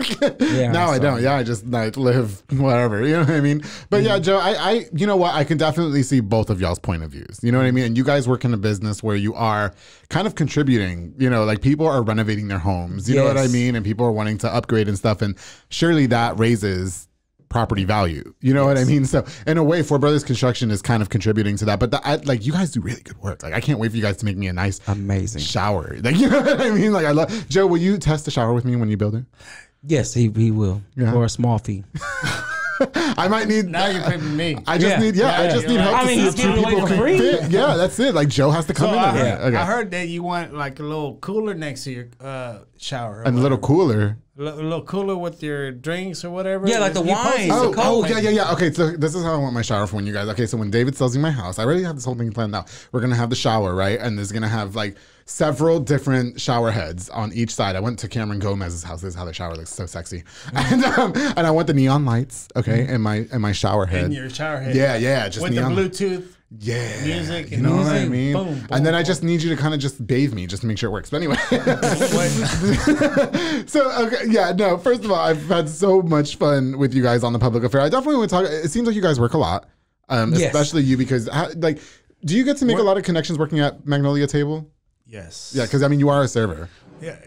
Speaker 1: Now I don't. Yeah, I just like live whatever. You know what I mean? But yeah, Joe, I you know what? I can definitely see both of y'all's point of views. You know what I mean? And you guys work in a business where you are kind of contributing, you know, like people are renovating their homes. You know what I mean? And people are wanting to upgrade and stuff. And surely that raises property value, you know what I mean? So in a way, Four Brothers Construction is kind of contributing to that. But like you guys do really good work. Like I can't wait for you guys to make me a nice,
Speaker 2: amazing
Speaker 1: shower. Like you know what I mean? Like I love Joe. Will you test the shower with me when you build it?
Speaker 2: Yes, he will for a small fee.
Speaker 1: I might need.
Speaker 3: Now you're paying me.
Speaker 1: I just need. Yeah, I just need help to see
Speaker 2: he's
Speaker 1: if 2
Speaker 2: giving away
Speaker 1: people
Speaker 2: for
Speaker 1: can
Speaker 2: free.
Speaker 1: fit. Yeah, that's it. Like Joe has to come in.
Speaker 3: I heard that you want like a little cooler next to your shower.
Speaker 1: And a little cooler.
Speaker 3: A little cooler with your drinks or whatever.
Speaker 2: Yeah, like the wine.
Speaker 1: Oh, yeah. Okay, so this is how I want my shower for when you guys. Okay, so when David sells me my house, I already have this whole thing planned out. We're gonna have the shower, right? And there's gonna have like several different shower heads on each side. I went to Cameron Gomez's house. This is how the shower looks, so sexy. And I want the neon lights, okay, in my shower head.
Speaker 3: In your shower head.
Speaker 1: Yeah, just
Speaker 3: with
Speaker 1: neon.
Speaker 3: the Bluetooth.
Speaker 1: Yeah,
Speaker 3: music,
Speaker 1: you know what I
Speaker 3: music,
Speaker 1: mean.
Speaker 3: boom,
Speaker 1: and then
Speaker 3: boom.
Speaker 1: I just need you to kind of just bathe me, just to make sure it works. But anyway, so okay, yeah, no. First of all, I've had so much fun with you guys on the public affair. I definitely want to talk. It seems like you guys work a lot, especially you, because like, do you get to make a lot of connections working at Magnolia Table?
Speaker 3: Yes.
Speaker 1: Yeah, because I mean, you are a server.
Speaker 3: Yeah,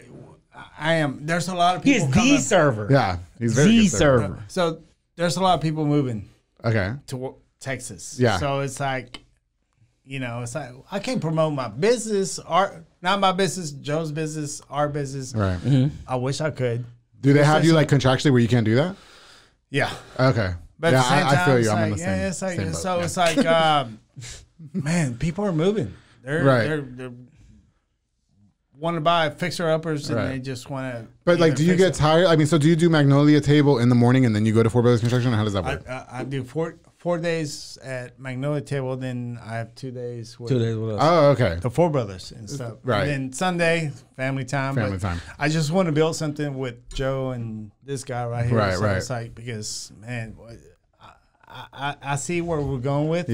Speaker 3: I am. There's a lot of people.
Speaker 2: He's the server.
Speaker 1: Yeah, he's very
Speaker 2: the
Speaker 1: good server.
Speaker 2: server.
Speaker 3: So there's a lot of people moving
Speaker 1: Okay.
Speaker 3: to Texas.
Speaker 1: Yeah.
Speaker 3: So it's like, it's like I can't promote my business, not my business, Joe's business, our business.
Speaker 1: Right.
Speaker 3: I wish I could.
Speaker 1: Do they have you like contractually where you can't do that?
Speaker 3: Yeah.
Speaker 1: Okay.
Speaker 3: But
Speaker 1: yeah,
Speaker 3: at the same time,
Speaker 1: I feel you.
Speaker 3: it's
Speaker 1: I'm in
Speaker 3: like,
Speaker 1: the same.
Speaker 3: it's like,
Speaker 1: same boat.
Speaker 3: so
Speaker 1: Yeah.
Speaker 3: it's like, man, people are moving. They're want to buy fixer uppers and they just want to.
Speaker 1: But like, do you get tired? I mean, so do you do Magnolia Table in the morning and then you go to Four Brothers Construction? Or how does that work?
Speaker 3: I do four days at Magnolia Table, then I have 2 days with
Speaker 2: 2 days with us.
Speaker 1: Oh, okay.
Speaker 3: the Four Brothers and stuff.
Speaker 1: Right.
Speaker 3: And then Sunday, family time.
Speaker 1: Family
Speaker 3: But
Speaker 1: time.
Speaker 3: I just want to build something with Joe and this guy right here.
Speaker 1: Right,
Speaker 3: so
Speaker 1: right.
Speaker 3: It's like, because, man, I see where we're going with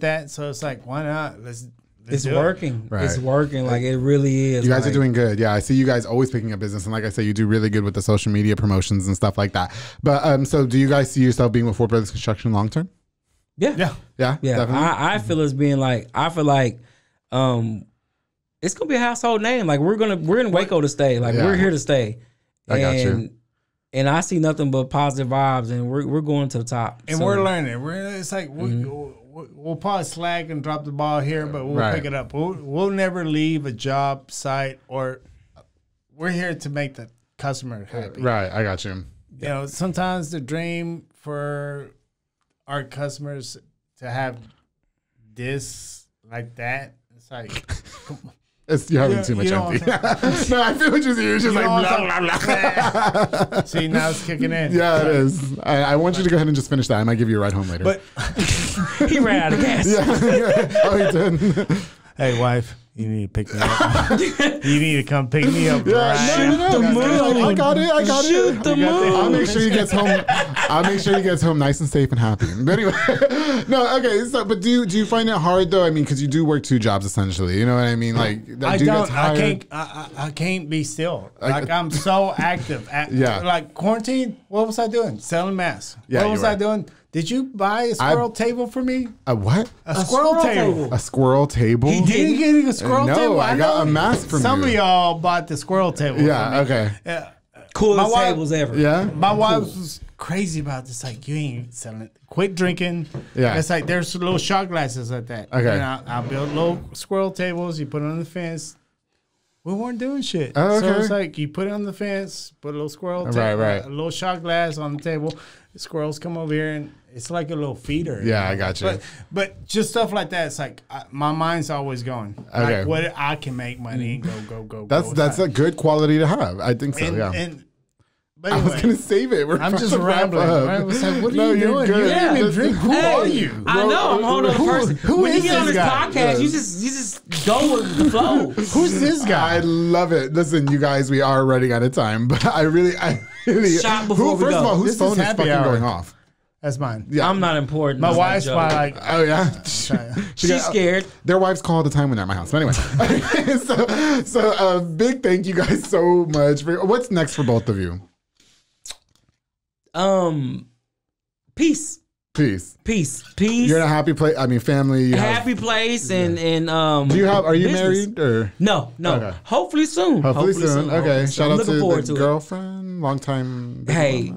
Speaker 3: that. So it's like, why not? Let's
Speaker 2: It's
Speaker 3: do it.
Speaker 2: working.
Speaker 1: Right.
Speaker 2: It's working. Like it really is.
Speaker 1: You guys
Speaker 2: like,
Speaker 1: are doing good. Yeah, I see you guys always picking up business. And like I say, you do really good with the social media promotions and stuff like that. But so do you guys see yourself being with Four Brothers Construction long term?
Speaker 2: Yeah.
Speaker 3: Yeah.
Speaker 1: Yeah, definitely.
Speaker 2: I feel it's being like, I feel like it's gonna be a household name. Like we're in Waco to stay. Like we're here to stay.
Speaker 1: I got you.
Speaker 2: And I see nothing but positive vibes, and we're going to the top.
Speaker 3: And we're learning. It's like we'll probably slag and drop the ball here, but we'll pick it up. We'll never leave a job site, or we're here to make the customer happy.
Speaker 1: Right, I got you.
Speaker 3: You know, sometimes the dream for our customers to have this like that, it's like,
Speaker 1: You're having too much empty. No, I feel what you're saying. You're just like, blah, blah, blah.
Speaker 3: See, now it's kicking in.
Speaker 1: Yeah, it is. I want you to go ahead and just finish that. I might give you a ride home later.
Speaker 3: But
Speaker 2: he ran out of gas.
Speaker 1: Oh, he did.
Speaker 3: hey, wife, you need to pick me up. You need to come pick me up.
Speaker 1: No. I got it.
Speaker 2: Shoot the moon.
Speaker 1: I'll make sure he gets home. I'll make sure he gets home nice and safe and happy. But anyway, no, okay. So, but do you find it hard though? I mean, because you do work 2 jobs essentially. You know what I mean? Like,
Speaker 3: I don't. I can't be still. Like I'm so active. Like quarantine. What was I doing? Selling masks.
Speaker 1: Yeah,
Speaker 3: what was I doing? Did you buy a squirrel table for me?
Speaker 1: A what?
Speaker 3: A squirrel table.
Speaker 1: A squirrel table?
Speaker 3: He didn't get a squirrel table.
Speaker 1: No, I got a mask from
Speaker 3: Some
Speaker 1: you.
Speaker 3: of y'all bought the squirrel table.
Speaker 1: Yeah. Okay.
Speaker 2: Coolest tables ever.
Speaker 1: Yeah.
Speaker 3: My wife was crazy about this. Like, you ain't selling it. Quit drinking.
Speaker 1: Yeah.
Speaker 3: It's like there's little shot glasses like that.
Speaker 1: Okay.
Speaker 3: And I built little squirrel tables. You put it on the fence. We weren't doing shit.
Speaker 1: Oh, okay.
Speaker 3: So it's like you put it on the fence, put a little squirrel
Speaker 1: right.
Speaker 3: a little shot glass on the table. The squirrels come over here and it's like a little feeder.
Speaker 1: Yeah, I got you.
Speaker 3: But just stuff like that, it's like my mind's always going.
Speaker 1: Okay.
Speaker 3: Like what I can make money and go.
Speaker 1: That's a good quality to have. I think so.
Speaker 3: But
Speaker 1: I
Speaker 3: anyway,
Speaker 1: was gonna save it.
Speaker 3: I'm just rambling. I was like, what are you
Speaker 1: you're
Speaker 3: doing?
Speaker 1: good.
Speaker 3: You didn't even drink. Who are you?
Speaker 2: I know. I'm a whole other person.
Speaker 3: who
Speaker 2: when you
Speaker 3: is
Speaker 2: get on
Speaker 3: this
Speaker 2: this
Speaker 3: guy?
Speaker 2: podcast, you just go with the flow.
Speaker 3: Who's this guy?
Speaker 1: I love it. Listen, you guys, we are running out of time, but I really.
Speaker 2: Shot before we
Speaker 1: First
Speaker 2: go.
Speaker 1: of all, whose
Speaker 3: This is
Speaker 1: phone is
Speaker 3: happy
Speaker 1: fucking
Speaker 3: hour.
Speaker 1: going off?
Speaker 3: That's mine.
Speaker 1: Yeah.
Speaker 2: I'm not important.
Speaker 3: My
Speaker 2: It's
Speaker 3: wife's
Speaker 2: Joe.
Speaker 3: probably like,
Speaker 1: Oh yeah.
Speaker 2: She's scared.
Speaker 1: Their wives call all the time when they're at my house. But anyway, so big thank you guys so much. What's next for both of you?
Speaker 2: Peace.
Speaker 1: You're in a happy place. I mean, family. You
Speaker 2: Happy place and
Speaker 1: Do you have? Are you
Speaker 2: business.
Speaker 1: married or?
Speaker 2: No.
Speaker 1: Okay.
Speaker 2: Hopefully soon.
Speaker 1: Hopefully soon. Okay. Shout
Speaker 2: I'm
Speaker 1: out to
Speaker 2: looking forward
Speaker 1: the
Speaker 2: to it.
Speaker 1: girlfriend. Long time.
Speaker 2: Hey,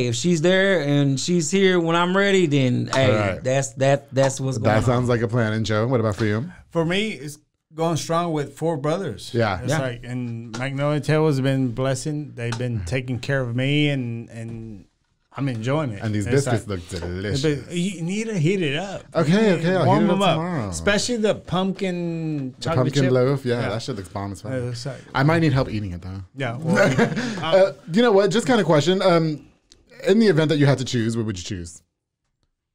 Speaker 2: if she's there and she's here when I'm ready, then
Speaker 1: right.
Speaker 2: that's what's going on.
Speaker 1: That sounds like a plan. And Joe, what about for you?
Speaker 3: for me, it's going strong with Four Brothers.
Speaker 1: Yeah.
Speaker 3: It's like, and Magnolia Table has been blessing. They've been taking care of me and I'm enjoying it.
Speaker 1: And these biscuits look delicious.
Speaker 3: But you need to heat it up.
Speaker 1: Okay, I'll
Speaker 3: warm
Speaker 1: heat it
Speaker 3: them
Speaker 1: up
Speaker 3: up.
Speaker 1: tomorrow.
Speaker 3: Especially the pumpkin chocolate chip.
Speaker 1: Loaf. Yeah, that shit looks bomb as fuck.
Speaker 3: Like,
Speaker 1: I might need help eating it though.
Speaker 3: yeah. Well,
Speaker 1: You know what? Just kind of question. In the event that you had to choose, what would you choose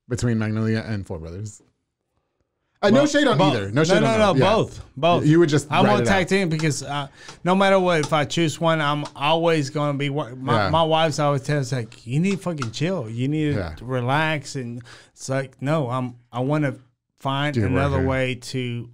Speaker 1: between Magnolia and Four Brothers? No shade on either. No shade on
Speaker 3: both.
Speaker 1: You would just.
Speaker 3: I won't tag team because no matter what, if I choose one, I'm always going to be. My wife's always tells us like, you need to fucking chill. You need to relax, and it's like, no, I want to find another way to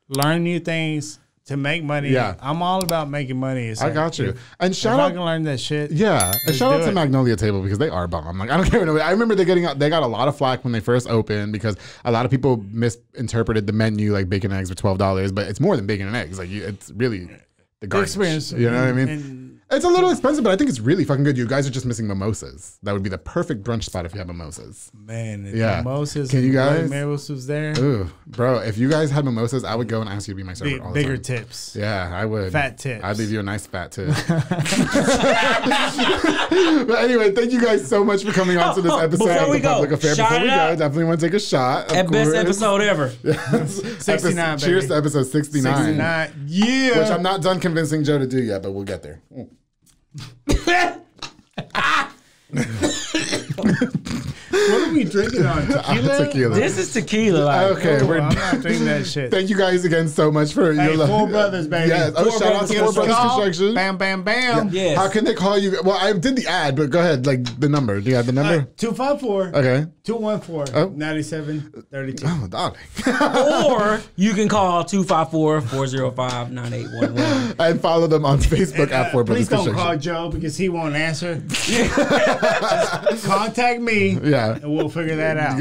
Speaker 3: learn new things. To make money, I'm all about making money.
Speaker 1: I got you. And shout
Speaker 3: out,
Speaker 1: out,
Speaker 3: I can learn that shit.
Speaker 1: Yeah, and shout out to Magnolia Table because they are bomb. Like I don't care. I remember they got a lot of flack when they first opened because a lot of people misinterpreted the menu like bacon and eggs were $12, but it's more than bacon and eggs. Like it's really the garbage.
Speaker 3: Experience.
Speaker 1: You know what I mean? It's a little expensive, but I think it's really fucking good. You guys are just missing mimosas. That would be the perfect brunch spot if you have mimosas.
Speaker 3: Man, mimosas.
Speaker 1: Can you guys?
Speaker 3: Mimosas there.
Speaker 1: Ooh, bro, if you guys had mimosas, I would go and ask you to be my server all the
Speaker 3: bigger
Speaker 1: time.
Speaker 3: Tips.
Speaker 1: Yeah, I would.
Speaker 3: Fat tips.
Speaker 1: I'd leave you a nice fat tip. But anyway, thank you guys so much for coming on to this episode of The Public Affair. Before we go, definitely want to take a shot.
Speaker 2: Best episode ever.
Speaker 3: 69,
Speaker 1: Cheers to episode 69.
Speaker 3: 69. Yeah.
Speaker 1: Which I'm not done convincing Joe to do yet, but we'll get there.
Speaker 3: What are we drinking on? Tequila?
Speaker 2: This is tequila.
Speaker 1: Okay,
Speaker 3: I'm not drinking that shit.
Speaker 1: Thank you guys again so much for your love.
Speaker 3: Four Brothers, baby.
Speaker 1: Yes. Shout out to Four Brothers Construction.
Speaker 3: Bam, bam, bam.
Speaker 1: Yeah.
Speaker 2: Yes.
Speaker 1: How can they call you? Well, I did the ad, but go ahead. Like the number. Do you have the number?
Speaker 3: 254.
Speaker 1: Okay.
Speaker 3: 214 9732.
Speaker 1: Oh, darling.
Speaker 2: Or you can call 254-405-9811.
Speaker 1: And follow them on Facebook at Four Brothers
Speaker 3: Please don't
Speaker 1: Construction.
Speaker 3: call Joe because he won't answer. Just contact me.
Speaker 1: Yeah.
Speaker 3: And we'll figure that out.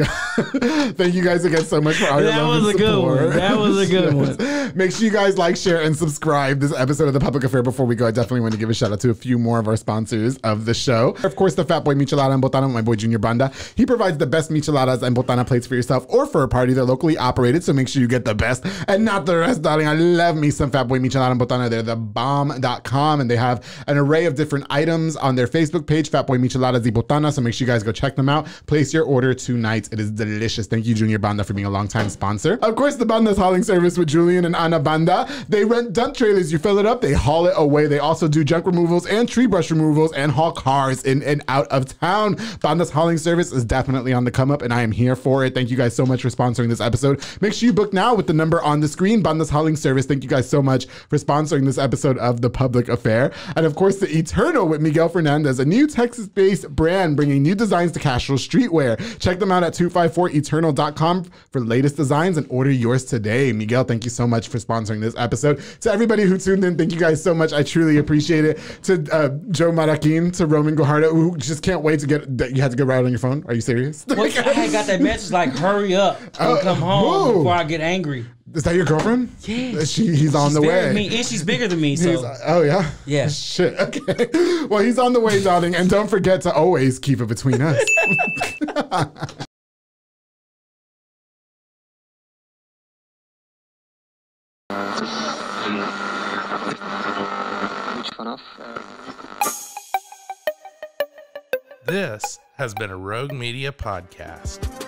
Speaker 1: Thank you guys again so much for all your love and support.
Speaker 2: That was a good one.
Speaker 1: Make sure you guys like, share, and subscribe this episode of The Public Affair. Before we go, I definitely want to give a shout out to a few more of our sponsors of the show. Of course, the Fat Boy Michelada and Botana with my boy Junior Banda. He provides the best micheladas and botana plates for yourself or for a party. They're locally operated, so make sure you get the best and not the rest, darling. I love me some Fat Boy Michelada and Botana. They're thebomb.com, and they have an array of different items on their Facebook page, Fat Boy Micheladas y Botana, so make sure you guys go check them out. Place your order tonight. It is delicious. Thank you, Junior Banda, for being a longtime sponsor. Of course, the Banda's hauling service with Julian and Ana Banda. They rent dump trailers. You fill it up, they haul it away. They also do junk removals and tree brush removals and haul cars in and out of town. Banda's hauling service is definitely on the come up, and I am here for it. Thank you guys so much for sponsoring this episode. Make sure you book now with the number on the screen. Banda's hauling service. Thank you guys so much for sponsoring this episode of The Public Affair. And of course, the Eternal with Miguel Fernandez, a new Texas-based brand bringing new designs to casual streetwear. Check them out at 254eternal.com for the latest designs and order yours today. Miguel, thank you so much for sponsoring this episode. To everybody who tuned in, thank you guys so much. I truly appreciate it. To Joe Marroquin, to Roman Guajardo, who just can't wait to get that you had to get right on your phone. Are you serious?
Speaker 2: Well, I got that message like, hurry up and come home before I get angry.
Speaker 1: Is that your girlfriend?
Speaker 2: Yes.
Speaker 1: He's on the way.
Speaker 2: And she's bigger than me. So.
Speaker 1: Oh, yeah?
Speaker 2: Yeah.
Speaker 1: Shit. Okay. Well, he's on the way, darling. And don't forget to always keep it between us.
Speaker 4: This has been a Rogue Media podcast.